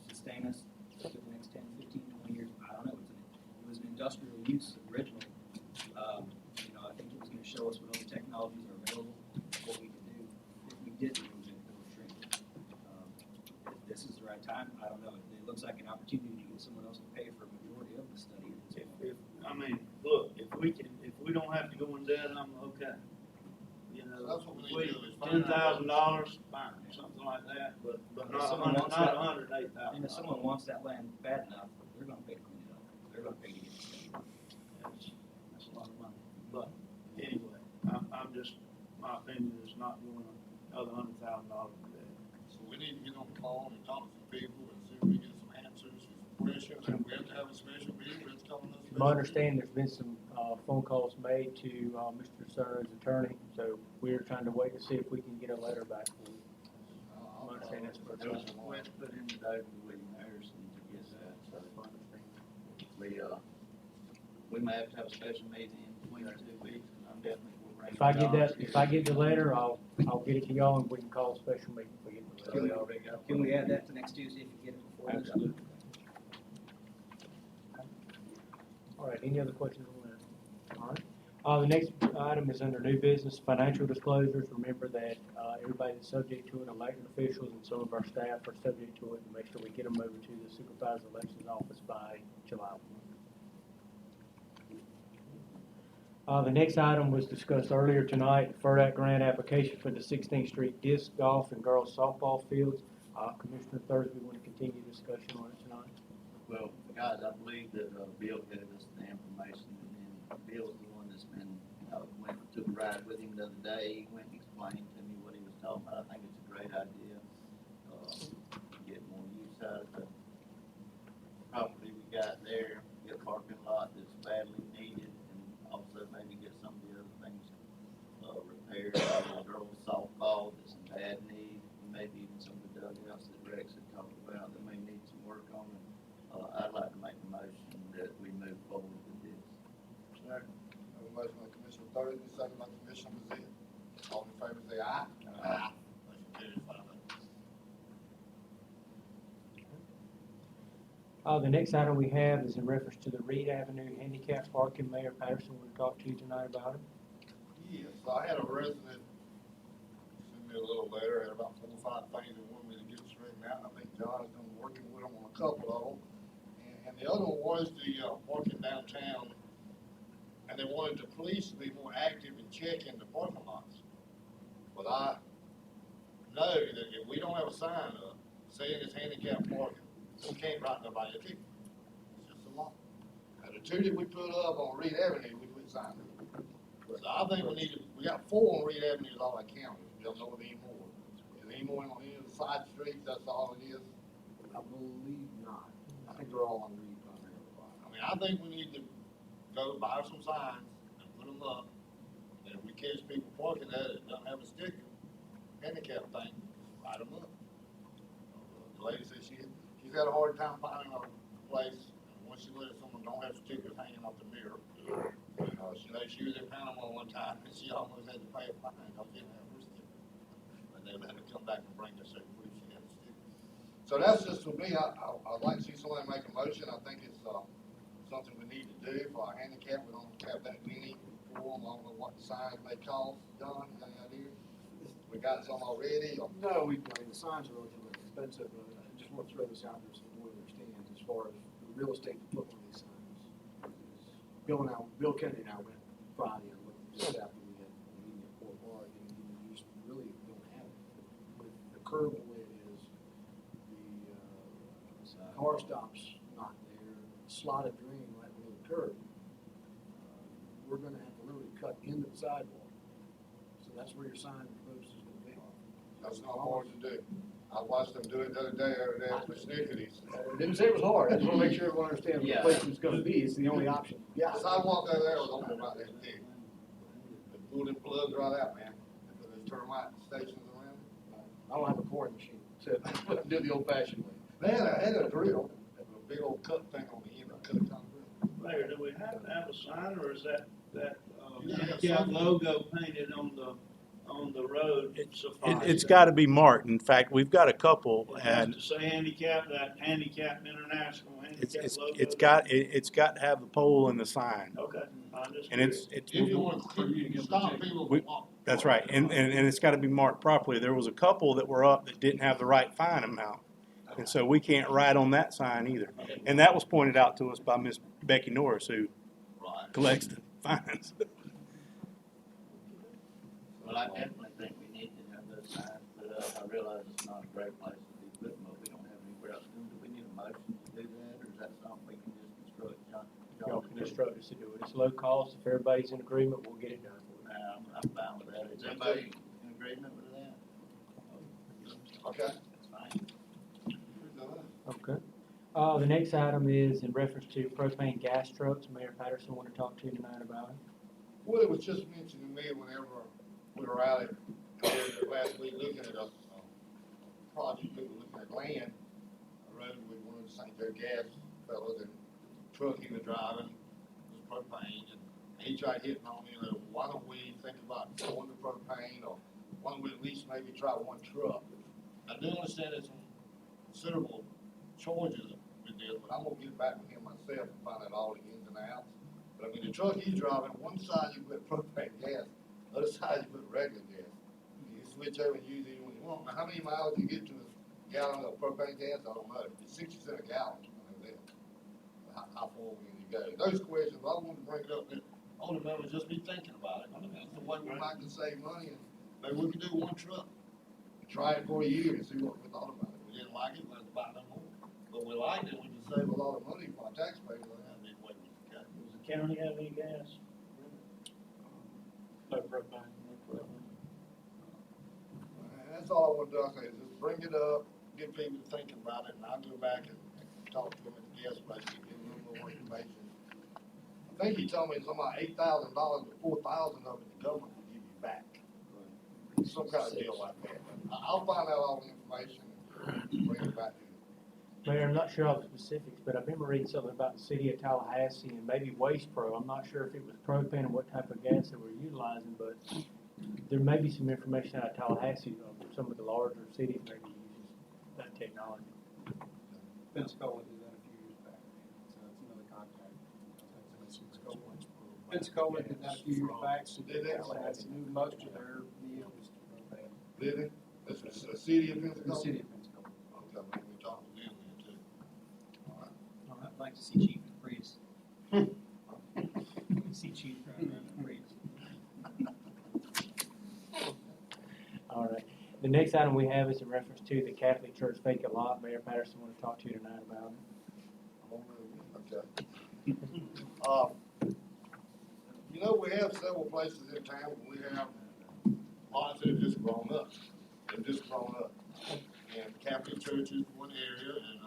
sustain us for the next 10, 15, 20 years. I don't know. It was an industrial use originally. You know, I think it was gonna show us what other technologies are available, what we can do if we did remove it or shrink it. If this is the right time, I don't know. It looks like an opportunity to get someone else to pay for a majority of the study. I mean, look, if we don't have to go in debt, I'm okay. You So know, that's what we need to do is find $10,000, fine, something like that, but not $108,000. And if someone wants that land bad enough, they're gonna pay to clean it up. They're gonna pay to get it done. That's a lot of money. But anyway, I'm just, my opinion is not going another $100,000 a day. So we need to get on the phone and talk to some people and see if we can get some answers, some questions, and we have to have a special meeting, let's come on this. My understanding, there's been some phone calls made to Mr. Cerno's attorney, so we're trying to wait to see if we can get a letter back for you. My understanding that's what There was it's a request put in today from William Harrison to get that, so we may have to have a special meeting in between the 2 weeks, and I'm definitely will If I get the letter, I'll get it to y'all and we can call a special meeting if we get the letter. Can we add that to next Tuesday if you get it before? this? Absolutely. All right, any other questions on that? All right. The next item is under new business, financial disclosures. Remember that, everybody that's subject to it, elected officials and some of our staff are subject to it, and make sure we get them over to the supervisor elections office by July 1. The next item was discussed earlier tonight, FERDAC grant application for the 16th Street disc golf and girls softball fields. Commissioner Thursby, want to continue discussion on it tonight? Well, guys, I believe that, Bill gave us the information, and then Bill's the one that's been, took a ride with him the other day, he went and explained to me what he was talking about. I think it's a great idea, get more use out of the property we got there, get a parking lot that's badly needed, and also maybe get some of the other things, repaired, girls softball that's in bad need, and maybe even some of the dugouts that Rex had talked about that may need some work on it. I'd like to make a motion that we move forward with this. Second. Have a motion by Commissioner Thursby, second by Commissioner Brazil. All in favor, say aye. Aye. Motion carries 5-0. The next item we have is in reference to the Reed Avenue handicap parking. Mayor Patterson want to talk to you tonight about it. Yes, I had a resident send me a little letter, had about 4 or 5 things they wanted me to get straightened out. I think John has been working with them on a couple of them. And the other one was the parking downtown, and they wanted the police to be more active in checking the parking lots. But I know that if we don't have a sign up saying it's handicapped parking, we can't write nobody a ticket. It's just a law. Now, the 2 that we put up on Reed Avenue, we put signs up. So I think we got 4 on Reed Avenue, is all I counted. We don't know of any more. Is there any more on any of the side streets? That's all it is. I believe not. I think they're all on Reed primarily. I mean, I think we need to go buy some signs and put them up. And if we catch people parking there that don't have a sticker, handicap thing, write them up. The lady said she's had a hard time finding a place. And once she let someone don't have stickers hanging off the mirror, she was in Panama one time and she almost had to pay a fine because she didn't have her sticker. But they let her come back and bring us a proof she had a sticker. So that's just for me. I'd like to see somebody make a motion. I think it's something we need to do for our handicap. We don't have that many for them. I don't know what the signs may cost. John, you got any idea? We got some already? Or? No, I mean, the signs are relatively expensive, but I just want to throw this out there so everyone understands as far as the real estate to put one of these signs. Bill Kennedy and I went Friday and looked just after we had a meeting at Fort Park, and you just really don't have it. With the curve the way it is, the car stops not there, slotted drain right below the curb. We're gonna have to literally cut into the sidewalk. So that's where your sign post is gonna be. That's not hard to do. I watched them do it the other day over there at Snickerty's. I didn't say it was hard. I just want to make sure everyone understands what the place is going to be. It's the only option. Yeah. The sidewalk over there was only about that big. They pulled them plugs right out, man. They put those termite stations around. I don't have a pouring machine, so I do it the old-fashioned way. They had a drill, a big old cut thing on the end of cut concrete. Mayor, do we have to have a sign, or is that Yeah, handicap logo painted on the road suffice? It's got to be marked. In fact, we've got a couple, It has and to say handicap, that handicap international handicap logo. it's got to have the pole and the sign. Okay, I just. And it's If you want to stop people from walking. that's right, and it's got to be marked properly. There was a couple that were up that didn't have the right fine amount, and so we can't write on that sign either. And that was pointed out to us by Miss Becky Norris, who collects the fines. Well, I definitely think we need to have those signs put up. I realize it's not a great place to be putting them, but we don't have anywhere else to do. Do we need a motion to do that, or is that something we can just construct? Y'all can instruct us to do it. It's low cost. If everybody's in agreement, we'll get it done for you. I'm fine with that. Is everybody in agreement with that? Okay. That's fine. Okay. The next item is in reference to propane gas trucks. Mayor Patterson want to talk to you tonight about it. Well, it was just mentioned to me whenever we were out at last week looking at a project, we were looking at land, a road with one of the St. Joe gas fellows, and the truck he was driving was propane, and he tried hitting on me, why don't we think about going to propane, or why don't we at least maybe try one truck? I do understand there's some considerable charges with this, but I'm gonna get back with him myself and find out all the ins and outs. But I mean, the truck he's driving, one side you put propane gas, the other side you put regular gas. You can switch over and use it when you want. Now, how many miles you get to a gallon of propane gas? I don't know. It's 60 cents a gallon. I know that. How far we need to go? Those questions, I wanted to bring it up. All the members just be thinking about it. I mean, that's the way we might can save money, and maybe we can do one truck. Try it for a year and see what we thought about it. We didn't like it, we had to buy no more. But we liked it, we can save a lot of money for our taxpayers, and that'd be the way we can go. Does the county have any gas? No propane, no propane. And that's all I want to do, I say, is just bring it up, get people thinking about it, and I'll go back and talk to them at the gas station, give them a little more information. I think he told me something like $8,000, or $4,000 of it the government will give you back. Some kind of deal like that. I'll find out all the information and bring it back to you. Mayor, I'm not sure of the specifics, but I remember reading something about the city of Tallahassee and maybe Waste Pro. I'm not sure if it was propane and what type of gas they were utilizing, but there may be some information out of Tallahassee of some of the larger cities maybe uses that technology. Pensacola did that a few years back, so it's another contact. Pensacola did that a few years back, so Did they? Tallahassee moved most of their vehicles to propane. Did it? This is a city of The Pensacola? city of Pensacola. Okay, maybe we talk to them then too. All right. I'd like to see Chief and Prius. See Chief driving around in Prius. All right. The next item we have is in reference to the Catholic Church vacant lot. Mayor Patterson want to talk to you tonight about it. Okay. You know, we have several places in town where we have lots that have just grown up. They've just grown up. And Catholic Church is one area, and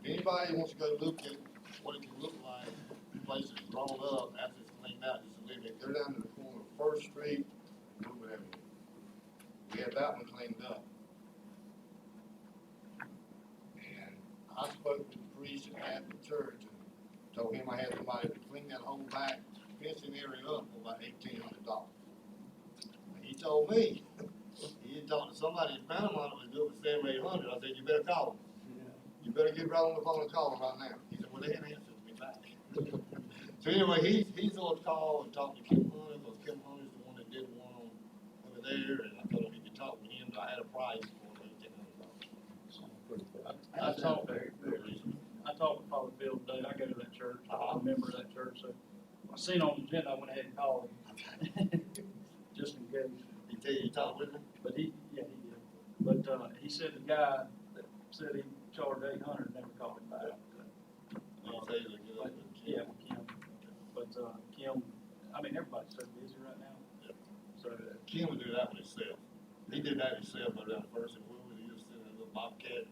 if anybody wants to go look at what it can look like, the place that's grown up after it's cleaned out, just to live it, go down to the corner of First Street and Woodward Avenue. We had that one cleaned up. And I spoke to the priest at the church and told him I had somebody to clean that whole back fencing area up for about $1,800. And he told me, he had talked to somebody in Panama that was doing it for $700, $800. I said, you better call him. You better get right on the phone and call him right now. He said, well, they hadn't answered me back. So anyway, he's on the call and talked to Kim Hunter, because Kim Hunter's the one that did one on over there, and I told him he could talk with him, but I had a price for $1,800. I talked with Father Bill today. I go to that church. I'm a member of that church, so I seen on the agenda, I went ahead and called him. Just in case. He tell you, he talked with him? But he did. But, he said the guy that said he charged $800 never called him back. Yeah, Kim. But, Kim, I mean, everybody's so busy right now. Yeah. So, Kim would do that with himself. He did that himself, but that first and he just sent a little bobcat,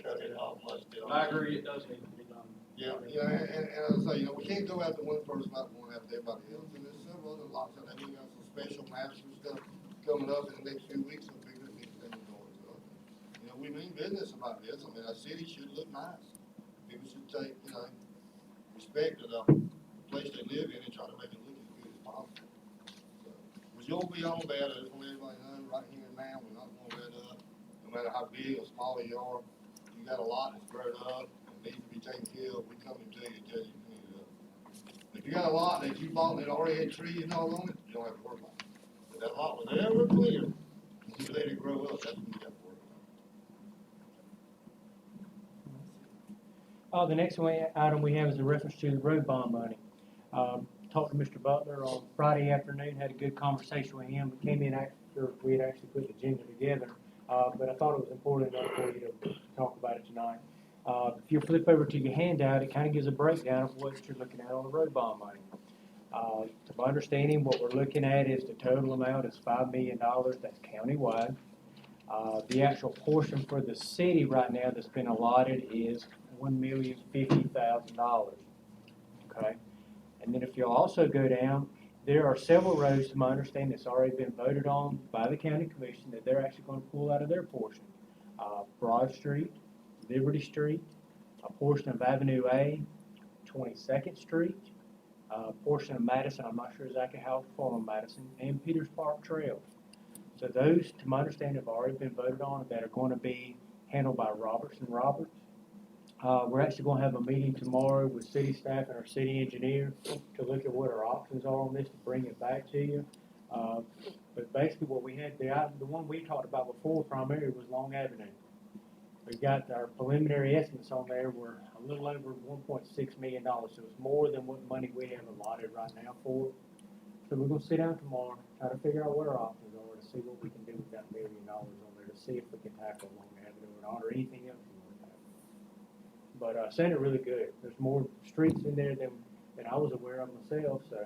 cut it off, much it. I agree, it does need to be done. Yeah, and as I say, we can't go after one person, not going after everybody else, and there's several other lots out there. We got some special master stuff coming up in the next few weeks, so bigger things going to. We mean business about this. I mean, our city should look nice. People should take, respect to the place they live in and try to make it look as good as possible. So, we won't be on that. I just want everybody to know right here and now, we're not going to let up. No matter how big or small you are, you got a lot that's grown up and needs to be taken care of. We come to you and tell you to clean it up. If you got a lot that you bought that already had trees and all on it, you don't have to worry about it. If that lot was ever clear, you let it grow up, that's when you got to worry about it. The next item we have is a reference to the road bond money. Talked to Mr. Butler on Friday afternoon, had a good conversation with him. We came in after we had actually put the agenda together, but I thought it was important enough for you to talk about it tonight. If you flip over to your handout, it kind of gives a breakdown of what you're looking at on the road bond money. To my understanding, what we're looking at is the total amount is $5 million. That's countywide. The actual portion for the city right now that's been allotted is $1,050,000. Okay, and then if you'll also go down, there are several roads, to my understanding, that's already been voted on by the county commission that they're actually going to pull out of their portion. Broad Street, Liberty Street, a portion of Avenue A, 22nd Street, portion of Madison, I'm not sure exactly how far on Madison, and Peters Park Trail. So those, to my understanding, have already been voted on that are going to be handled by Roberts and Roberts. We're actually going to have a meeting tomorrow with city staff and our city engineer to look at what our options are on this to bring it back to you. But basically what we had, the one we talked about before primarily was Long Avenue. We got our preliminary estimates on there were a little over $1.6 million, so it's more than what money we have allotted right now for it. So we're gonna sit down tomorrow, try to figure out what our options are to see what we can do with that $1 million on there to see if we can tackle Long Avenue or not, or anything else we want to tackle. But sounded really good. There's more streets in there than I was aware of myself, so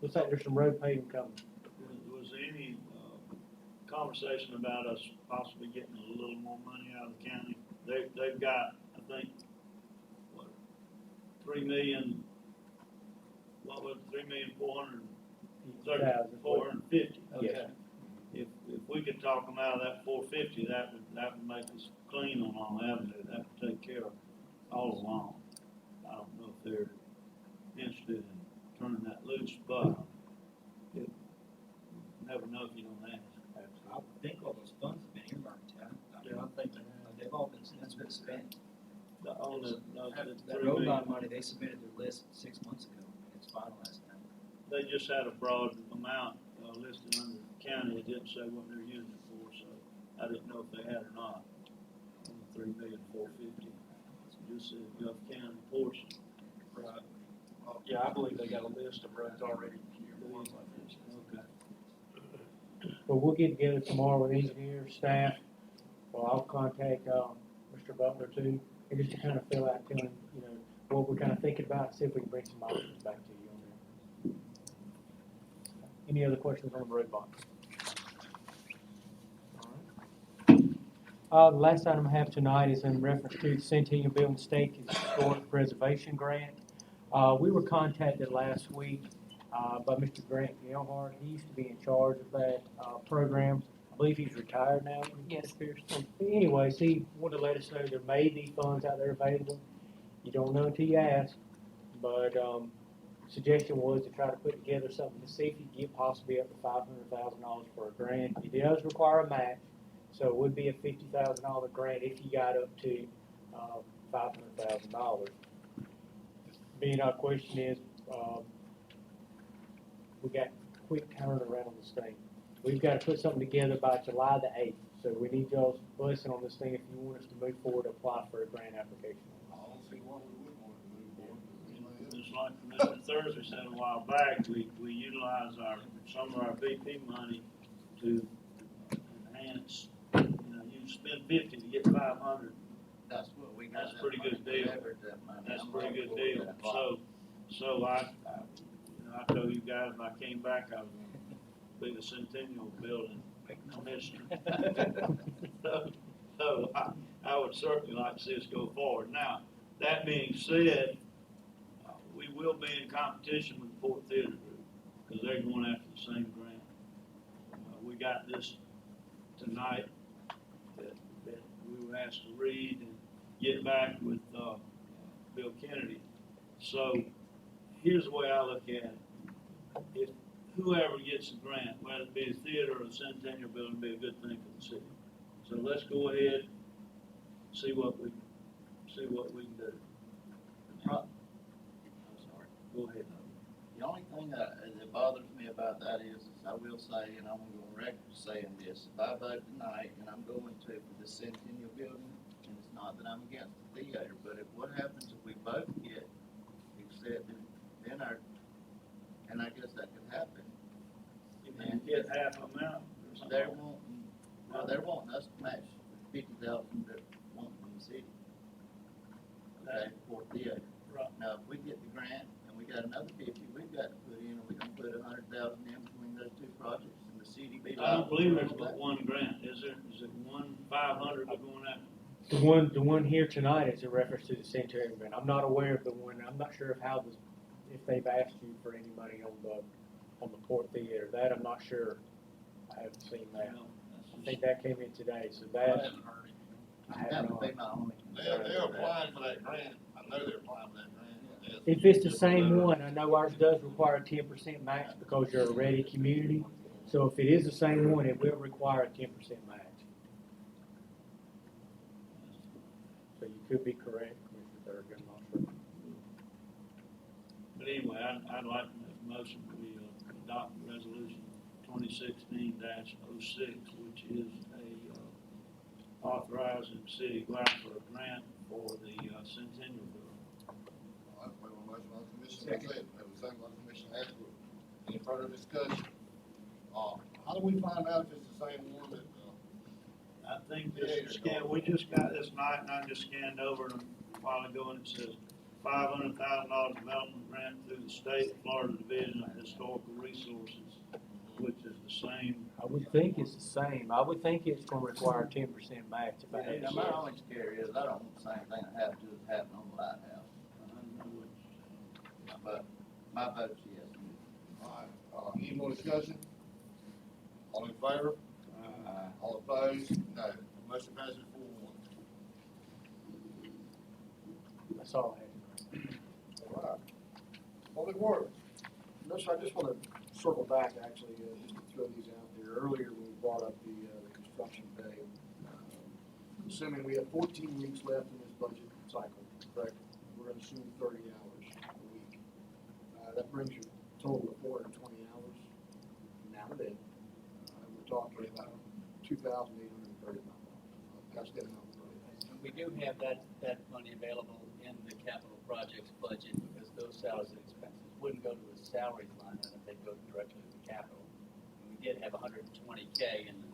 looks like there's some road paving coming. Was there any conversation about us possibly getting a little more money out of the county? They've got, I think, what, 3,450,000. Okay. Yes. If we could talk them out of that 450, that would make us clean on Long Avenue. That would take care of all along. I don't know if they're interested in turning that loose, but you never know if you don't ask. I think all those funds have been earmarked, Yeah, I think they've all been, that's been spent. that That road bond money, they submitted their list 6 months ago, and it's finalized now. They just had a broad amount listed under the county. It didn't say what they're using it for, so I didn't know if they had or not. On the 3,450,000, just said Gulf County portion. Right. Yeah, I believe they got a list of roads already. Okay. But we'll get together tomorrow with engineers, staff. Well, I'll contact Mr. Butler too, and just to kind of fill out, tell him, what we're kind of thinking about, see if we can bring some options back to you on that. Any other questions on the road bond? The last item I have tonight is in reference to the Centennial Building State Historic Preservation Grant. We were contacted last week by Mr. Grant Gilhart. He used to be in charge of that program. I believe he's retired now. Yes. Anyways, he wanted to let us know there may be funds out there available. You don't know until you ask, but suggestion was to try to put together something to see if you can get possibly up to $500,000 for a grant. It does require a match, so it would be a $50,000 grant if you got up to $500,000. Being our question is, we got quick turnaround on this thing. We've got to put something together by July the 8th, so we need y'all's blessing on this thing if you want us to move forward, apply for a grant application. I don't see why we wouldn't want to move forward. Just like Mr. Thursday said a while back, we utilize some of our VP money to enhance. You spend 50 to get 500. That's what we got. That's a pretty good deal. That's a pretty good deal. So I told you guys when I came back, I was going to be the Centennial Building commissioner. so I would certainly like to see us go forward. Now, that being said, we will be in competition with the Port Theater Group because they're going after the same grant. We got this tonight that we were asked to read and get back with Bill Kennedy. So here's the way I look at it. If whoever gets the grant, whether it be the theater or the Centennial Building, would be a good thing for the city. So let's go ahead, see what we can do. I'm sorry. Go ahead. The only thing that bothers me about that is I will say, and I'm going to go on record saying this, if I vote tonight, and I'm going to for the Centennial Building, and it's not that I'm against the theater, but what happens if we both get accepted, then and I guess that could happen. And get half amount or something. They're wanting us to match 50,000 that want from the city. Okay, for theater. Right. Now, if we get the grant and we got another 50, we've got to put in, we can put 100,000 in between those two projects, and the city be. I don't believe there's but one grant, is there? Is it 500 we're going after? The one here tonight is in reference to the Centennial Grant. I'm not aware of the one. I'm not sure if they've asked you for any money on the Port Theater. That I'm not sure. I haven't seen that. I think that came in today. So that I haven't That would be my only concern. They're applying for that grant. I know they're applying for that grant. If it's the same one, I know ours does require a 10% max because you're a ready community. So if it is the same one, it will require a 10% max. So you could be correct, Commissioner Thurgood, I'm not sure. But anyway, I'd like to make a motion that we adopt resolution 2016-06, which is authorizing the city of Gloucester for a grant for the Centennial Building. All right, we have a motion by Commissioner Lee, we have a second by Commissioner Ashbrook. Any further discussion? How do we find out if it's the same one that, I think this we just got this night, and I just scanned over them a while ago, and it says $500,000 development grant through the state of Florida Division of Historical Resources, which is the same. I would think it's the same. I would think it's gonna require a 10% max if I had to Now, my guess. only scare is I don't want the same thing that happened to us happen on the lighthouse. But my vote's yes. all right, any more discussion? All in favor? All opposed? No. Motion passes 4-1. That's all I had. All right. Public Works. No, sir, I just want to circle back, actually, just to throw these out there. Earlier, when we brought up the construction pay, assuming we have 14 weeks left in this budget cycle, correct? We're going to assume 30 hours a week. That brings your total to 420 hours nowadays. We're talking about $2,835. That's the amount. And we do have that money available in the capital projects budget because those salaries and expenses wouldn't go to the salaries line item, they'd go directly to the capital. And we did have $120K in the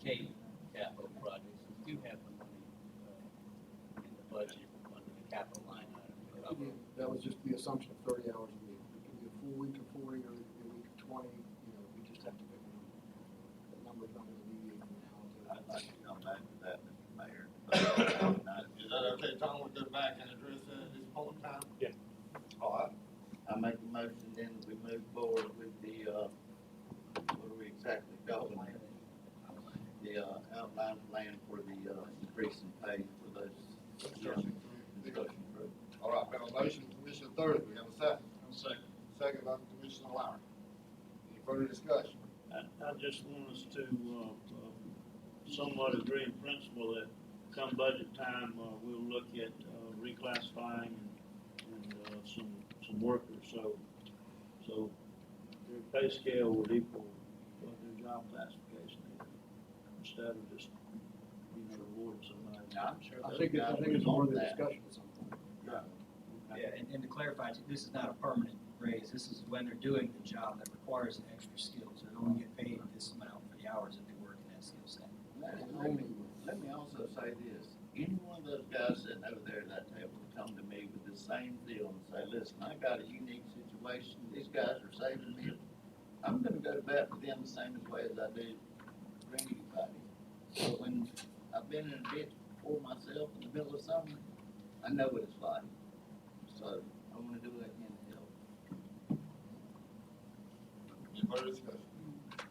Cape capital projects. We do have the money in the budget under the capital line item to cover. That was just the assumption of 30 hours a week. It could be a full week of 40 or it could be a week of 20, we just have to pick a number. That number's not gonna deviate from now I'd like to come back to that, Mr. Mayor. Is that okay, Tom, we'll go back and address that at this point in time? Yeah. All right. I make a motion then that we move forward with the, what do we exactly call it? The, outline plan for the, increase in pay for those. Construction crew. Crew. All right, we have a motion, Commissioner Third, we have a second. Second. Second by Commissioner Lowry. Any further discussion? I just want us to somewhat agree in principle that come budget time, we'll look at reclassifying and some workers, so their pay scale would equal what their job classification is, instead of just, rewarding somebody. I'm sure I think it's more than discussion at some point. Yeah, and to clarify, this is not a permanent raise. This is when they're doing the job that requires an extra skill. So they're only get paid this amount for the hours that they work in that skill set. Let me also say this, any one of those guys sitting over there at that table would come to me with the same deal and say, listen, I got a unique situation, these guys are saving me. I'm gonna go to bat with them the same way as I do for anybody. So when I've been in a ditch before myself in the middle of summer, I know what it's like. So I wanna do that again to help. Any further discussion?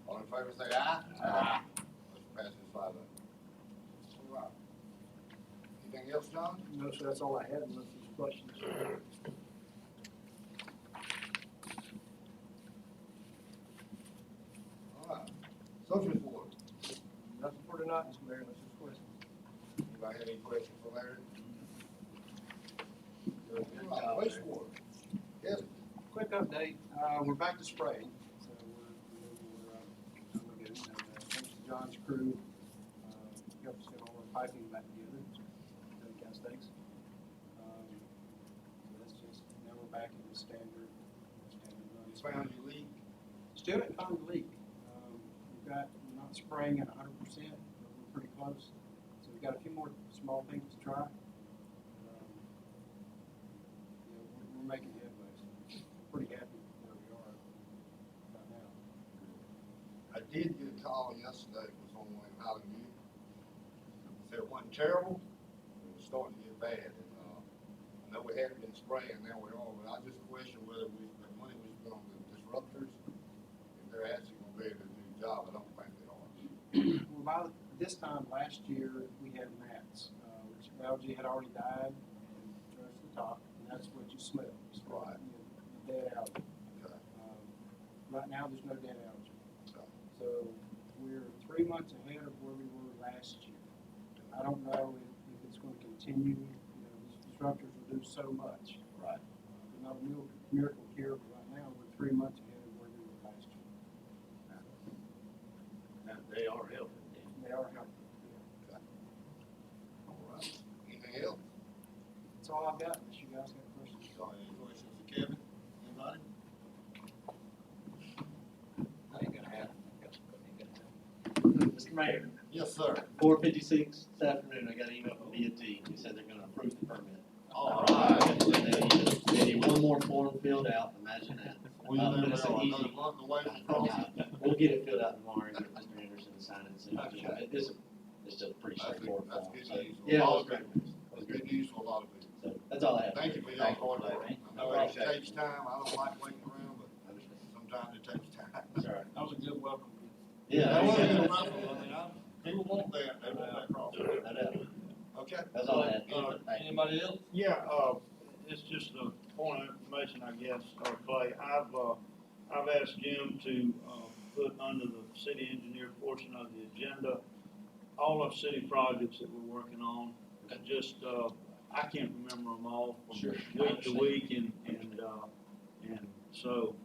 All in favor, say aye. Aye. Motion passes 5-0. All right. Anything else, John? No, sir, that's all I had unless there's questions. All right. Social Board. Nothing for tonight, Mr. Mayor, unless there's questions. Anybody have any questions for Larry? All right, wastewater. Yes. Quick update, we're back to spraying, so thanks to John's crew, helped us get all our piping back together, really kind of stinks. So that's just, now we're back in the standard run. Found your leak. Still haven't found the leak. We're not spraying at 100%, but we're pretty close. So we've got a few more small things to try. We're making headway, so we're pretty happy where we are right now. I did get a call yesterday from someone in Hollywood. Said it wasn't terrible, it was starting to get bad. And, I know we hadn't been spraying, now we are, but I just question whether the money we spent on the disruptors, if they're actually gonna be able to do the job. I don't think they are. Well, by this time last year, we had mats, which algae had already died, and top, and that's what you smell. You smell, Right. you know, dead algae. Okay. Right now, there's no dead algae. Okay. So we're 3 months ahead of where we were last year. I don't know if it's going to continue. You know, these disruptors will do so much. Right. They're not a miracle cure, but right now we're 3 months ahead of where we were last year. And they are helping. They are helping. All right. Anything else? That's all I've got, unless you guys have questions. Any questions for Kevin? Anybody? I ain't gonna have it. Mr. Mayor, Yes, sir. 4:56 this afternoon, I got an email from DOT. They said they're gonna approve the permit. All right. They need one more form filled out, imagine that. Well, you But never it's know, an another easy- month away from crossing. We'll get it filled out tomorrow and get Mr. Anderson to sign it and send it to you. Okay. It's a pretty That's straightforward good, that's form. good So, news. yeah, it All was of great. it. That's good news for a lot of people. So that's all I have. Thank you for your hard work. I know it takes time, I don't like waiting around, but sometimes it takes time. That's all right. That was a good welcome. Yeah. That was a yeah. good reference, I mean, people want that, they want that crossing. I know. Okay. That's all I had. Anybody else? Yeah, it's just a point of information, I guess, Clay. I've asked Jim to, put under the city engineer portion of the agenda, all of city projects that we're working on. And just, I can't remember them all from Sure. week to week and so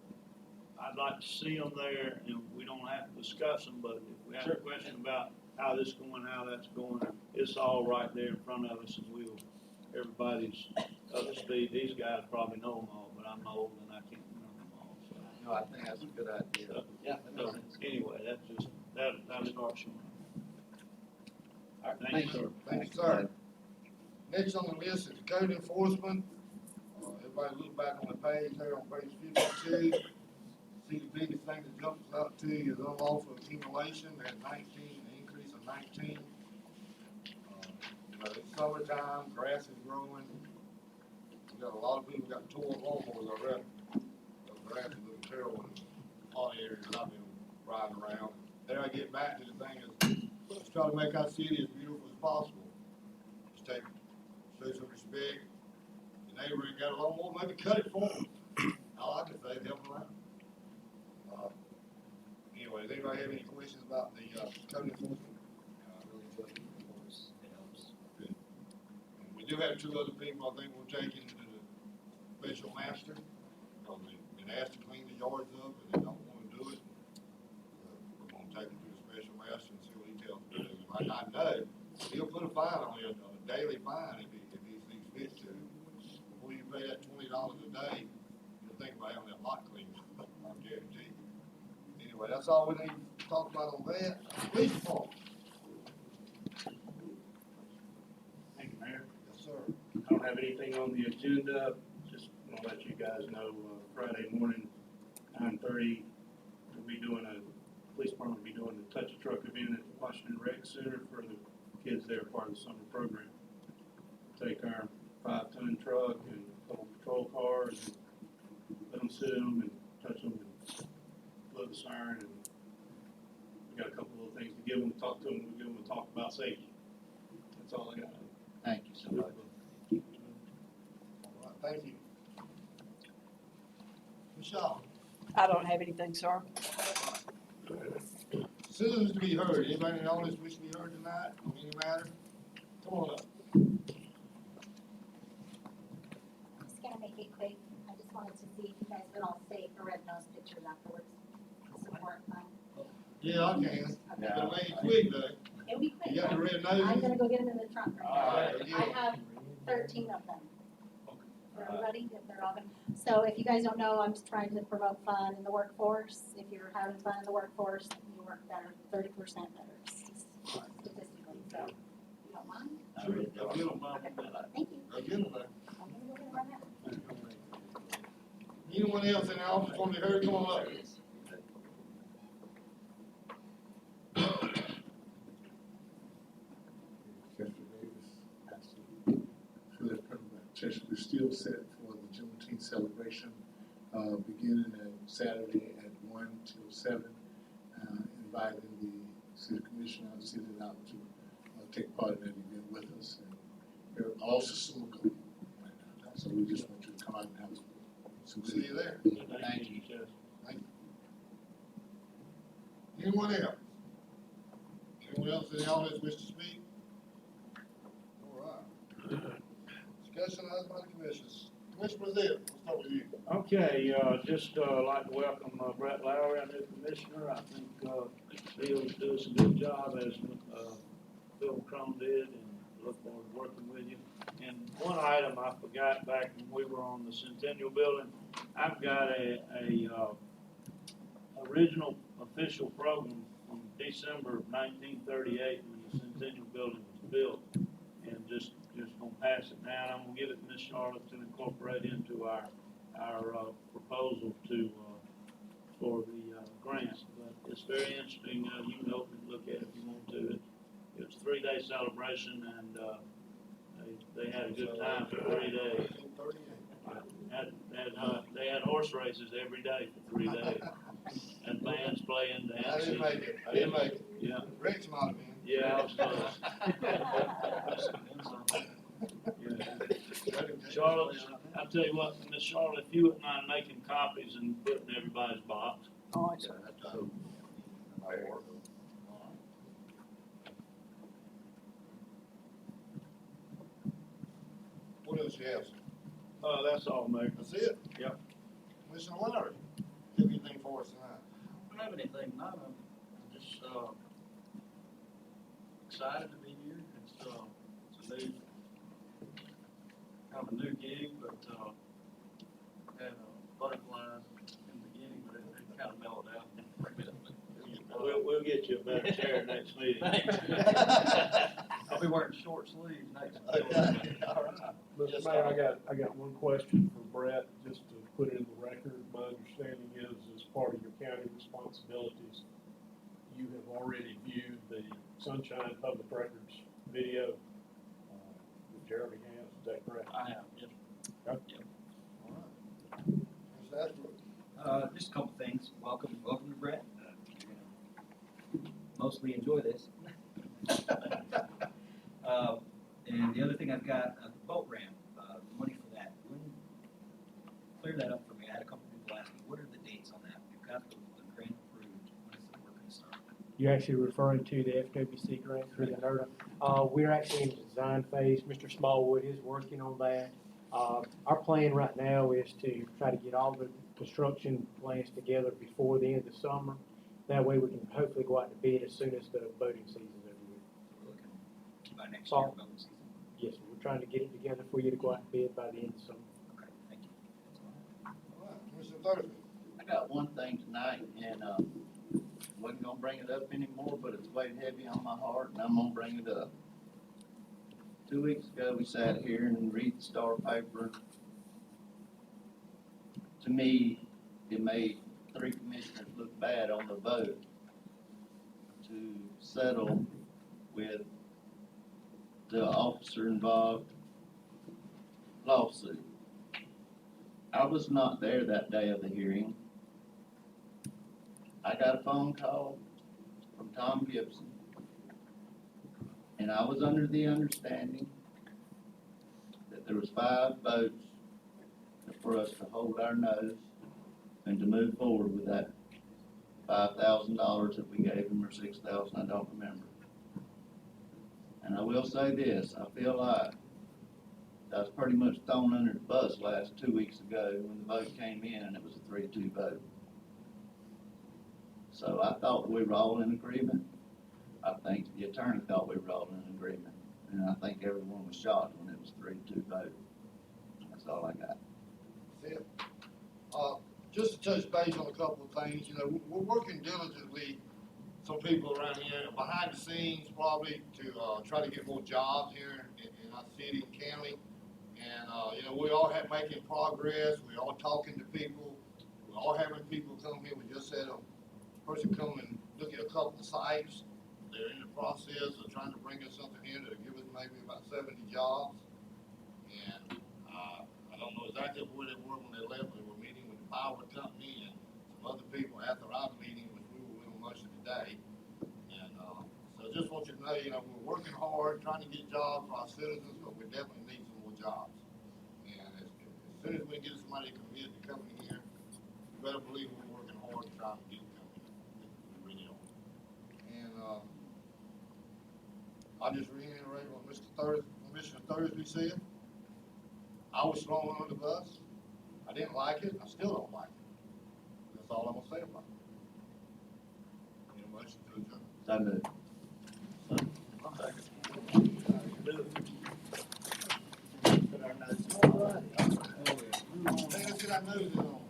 I'd like to see them there, and we don't have to discuss them, but if we have a Sure. question about how this going, how that's going, it's all right there in front of us, and everybody's up to speed. These guys probably know them all, but I'm old and I can't remember them all, so. No, I think that's a good idea. Yeah, that makes sense. Anyway, that's just, that'll start showing. All right, Thank you, sir. Thank you, sir. Next on the list is code enforcement. Everybody look back on the page there on page 52. See the biggest thing that jumps out to you is unlawful accumulation at 19, an increase of 19. It's summertime, grass is growing. We got a lot of people got tore lawnmowers already. The grass is looking terrible in hot areas that I've been riding around. There I get back to the thing is, let's try to make our city as beautiful as possible. Just show some respect. Your neighbor ain't got a lawnmower, maybe cut it for them. All I can say is help them out. Anyway, does anybody have any questions about the code enforcement? Good. We do have 2 other people I think we're taking to the special master. They've been asked to clean the yards up and they don't want to do it. We're gonna take them to the special master and see what he tells them to do. Like I know, he'll put a fine on you, a daily fine if he sees fit to. Before you pay that $20 a day, you'll think about having that lot cleaned, I guarantee you. Anyway, that's all we need to talk about on that. Police department. Thank you, Mayor. Yes, sir. I don't have anything on the agenda, just want to let you guys know, Friday morning, 9:30, we'll be doing police department will be doing the Touch a Truck event at the Washington Rec Center for the kids there, part of the summer program. Take our 5-ton truck and a couple patrol cars, and let them sit in them and touch them and blow the siren, and we got a couple of things to give them, talk to them, we'll give them a talk about safety. That's all I got. Thank you so much. All right, thank you. Michelle, I don't have anything, sir. citizens to be heard. Anybody in the audience wish to be heard tonight on any matter? Come on up. I'm just gonna make it quick. I just wanted to see if you guys would all stay for red nose pictures afterwards. Support mine. Yeah, I can. But make it quick though. It'll be quick. You got the red I'm noses? gonna go get them in the trunk right All right, now. yeah. I have 13 of them. For everybody, if they're all gonna, so if you guys don't know, I'm just trying to promote fun in the workforce. If you're having fun in the workforce, you work better, 30% better statistically, so, you don't mind? Sure, go get them. Thank you. Go get them though. I'm gonna go get them right now. Anyone else in the office want to be heard? Come on up. We're still set for the Juneteenth celebration, beginning on Saturday at 1 till 7. Inviting the city commissioner and city out to take part in that event with us. And there are also some going right now. So we just want you to come out and have some good. See you there. Thank you. Thank you. Anyone else? Anyone else in the audience wish to speak? All right. Discussion items by the commissioners. Commissioner Brazil, we'll start with you. Okay, just like to welcome Brett Lowry, our new commissioner. I think Bill's doing a good job as Phil Crum did, and look forward to working with you. And one item I forgot back when we were on the Centennial Building, I've got a original official program from December of 1938 when the Centennial Building was built, and just gonna pass it down. I'm gonna give it to Ms. Charlotte to incorporate into our proposal to for the grant. But it's very interesting. You can open and look at it if you want to. It was a 3-day celebration, and they had a good time for 3 days. They had horse races every day for 3 days. And bands playing, dancing. I didn't make it. I didn't make it. Yeah. Rick's might have been. Yeah, I was close. Yeah. Charlotte, I'll tell you what, Miss Charlotte, if you wouldn't mind making copies and putting in everybody's box. Oh, I see. What else you have? That's all, Mayor. That's it? Yep. Commissioner Lowry, do you have anything for us tonight? I don't have anything, no, I'm just, excited to be here. It's a new, kind of a new gig, but, had butterflies in the beginning, but it kind of mellowed out. We'll get you a better chair next meeting. Thanks. I'll be wearing short sleeves next week. Okay, all right. Mr. Mayor, I got one question for Brett, just to put it in the record. My understanding is, as part of your county responsibilities, you have already viewed the Sunshine Public Records video that Jeremy has. Is that correct? I have, yes. Okay. Yep. All right. Mr. Ashbrook. Just a couple things. Welcome to Brett. Mostly enjoy this. And the other thing, I've got a boat ramp, money for that. Clear that up for me. I had a couple people ask me, what are the dates on that? We've got the grant approved. When is the work going to start? You're actually referring to the FWC grant through the NERDA. We're actually in the design phase. Mr. Smallwood is working on that. Our plan right now is to try to get all the construction plans together before the end of summer. That way we can hopefully go out to bid as soon as the boating season is over with. We're looking by next Fall. year, boating season. Yes, we're trying to get it together for you to go out to bid by the end of summer. Okay, thank you. That's all. All right, Commissioner Thursby. I got one thing tonight, and, wasn't gonna bring it up anymore, but it's weighed heavy on my heart, and I'm gonna bring it up. 2 weeks ago, we sat here and read the Star paper. To me, it made 3 commissioners look bad on the vote to settle with the officer involved lawsuit. I was not there that day of the hearing. I got a phone call from Tom Gibson, and I was under the understanding that there was 5 votes for us to hold our nose and to move forward with that $5,000 that we gave him, or $6,000, I don't remember. And I will say this, I feel like I was pretty much thrown under the bus last 2 weeks ago when the vote came in and it was a 3-2 vote. So I thought we were all in agreement. I think the attorney thought we were all in agreement. And I think everyone was shocked when it was a 3-2 vote. That's all I got. That's it. Just to touch base on a couple of things, we're working diligently, some people around here, behind the scenes probably, to try to get more jobs here in our city and county. And, we all have making progress, we're all talking to people, we're all having people come here. We just had a person come and look at a couple of sites. They're in the process of trying to bring us something here to give us maybe about 70 jobs. And I don't know exactly where they were when they left. They were meeting with the power company and some other people after our meeting, which we were with most of the day. And so just want you to know, we're working hard, trying to get jobs for our citizens, but we definitely need some more jobs. And soon as we get somebody to commit to coming here, you better believe we're working hard to try to get them coming here. We really are. And, I just reiterate what Commissioner Thursby said. I was thrown under the bus. I didn't like it. I still don't like it. That's all I'm gonna say about it. Any motion to adjourn? So moved. Hey, let's get our noses on.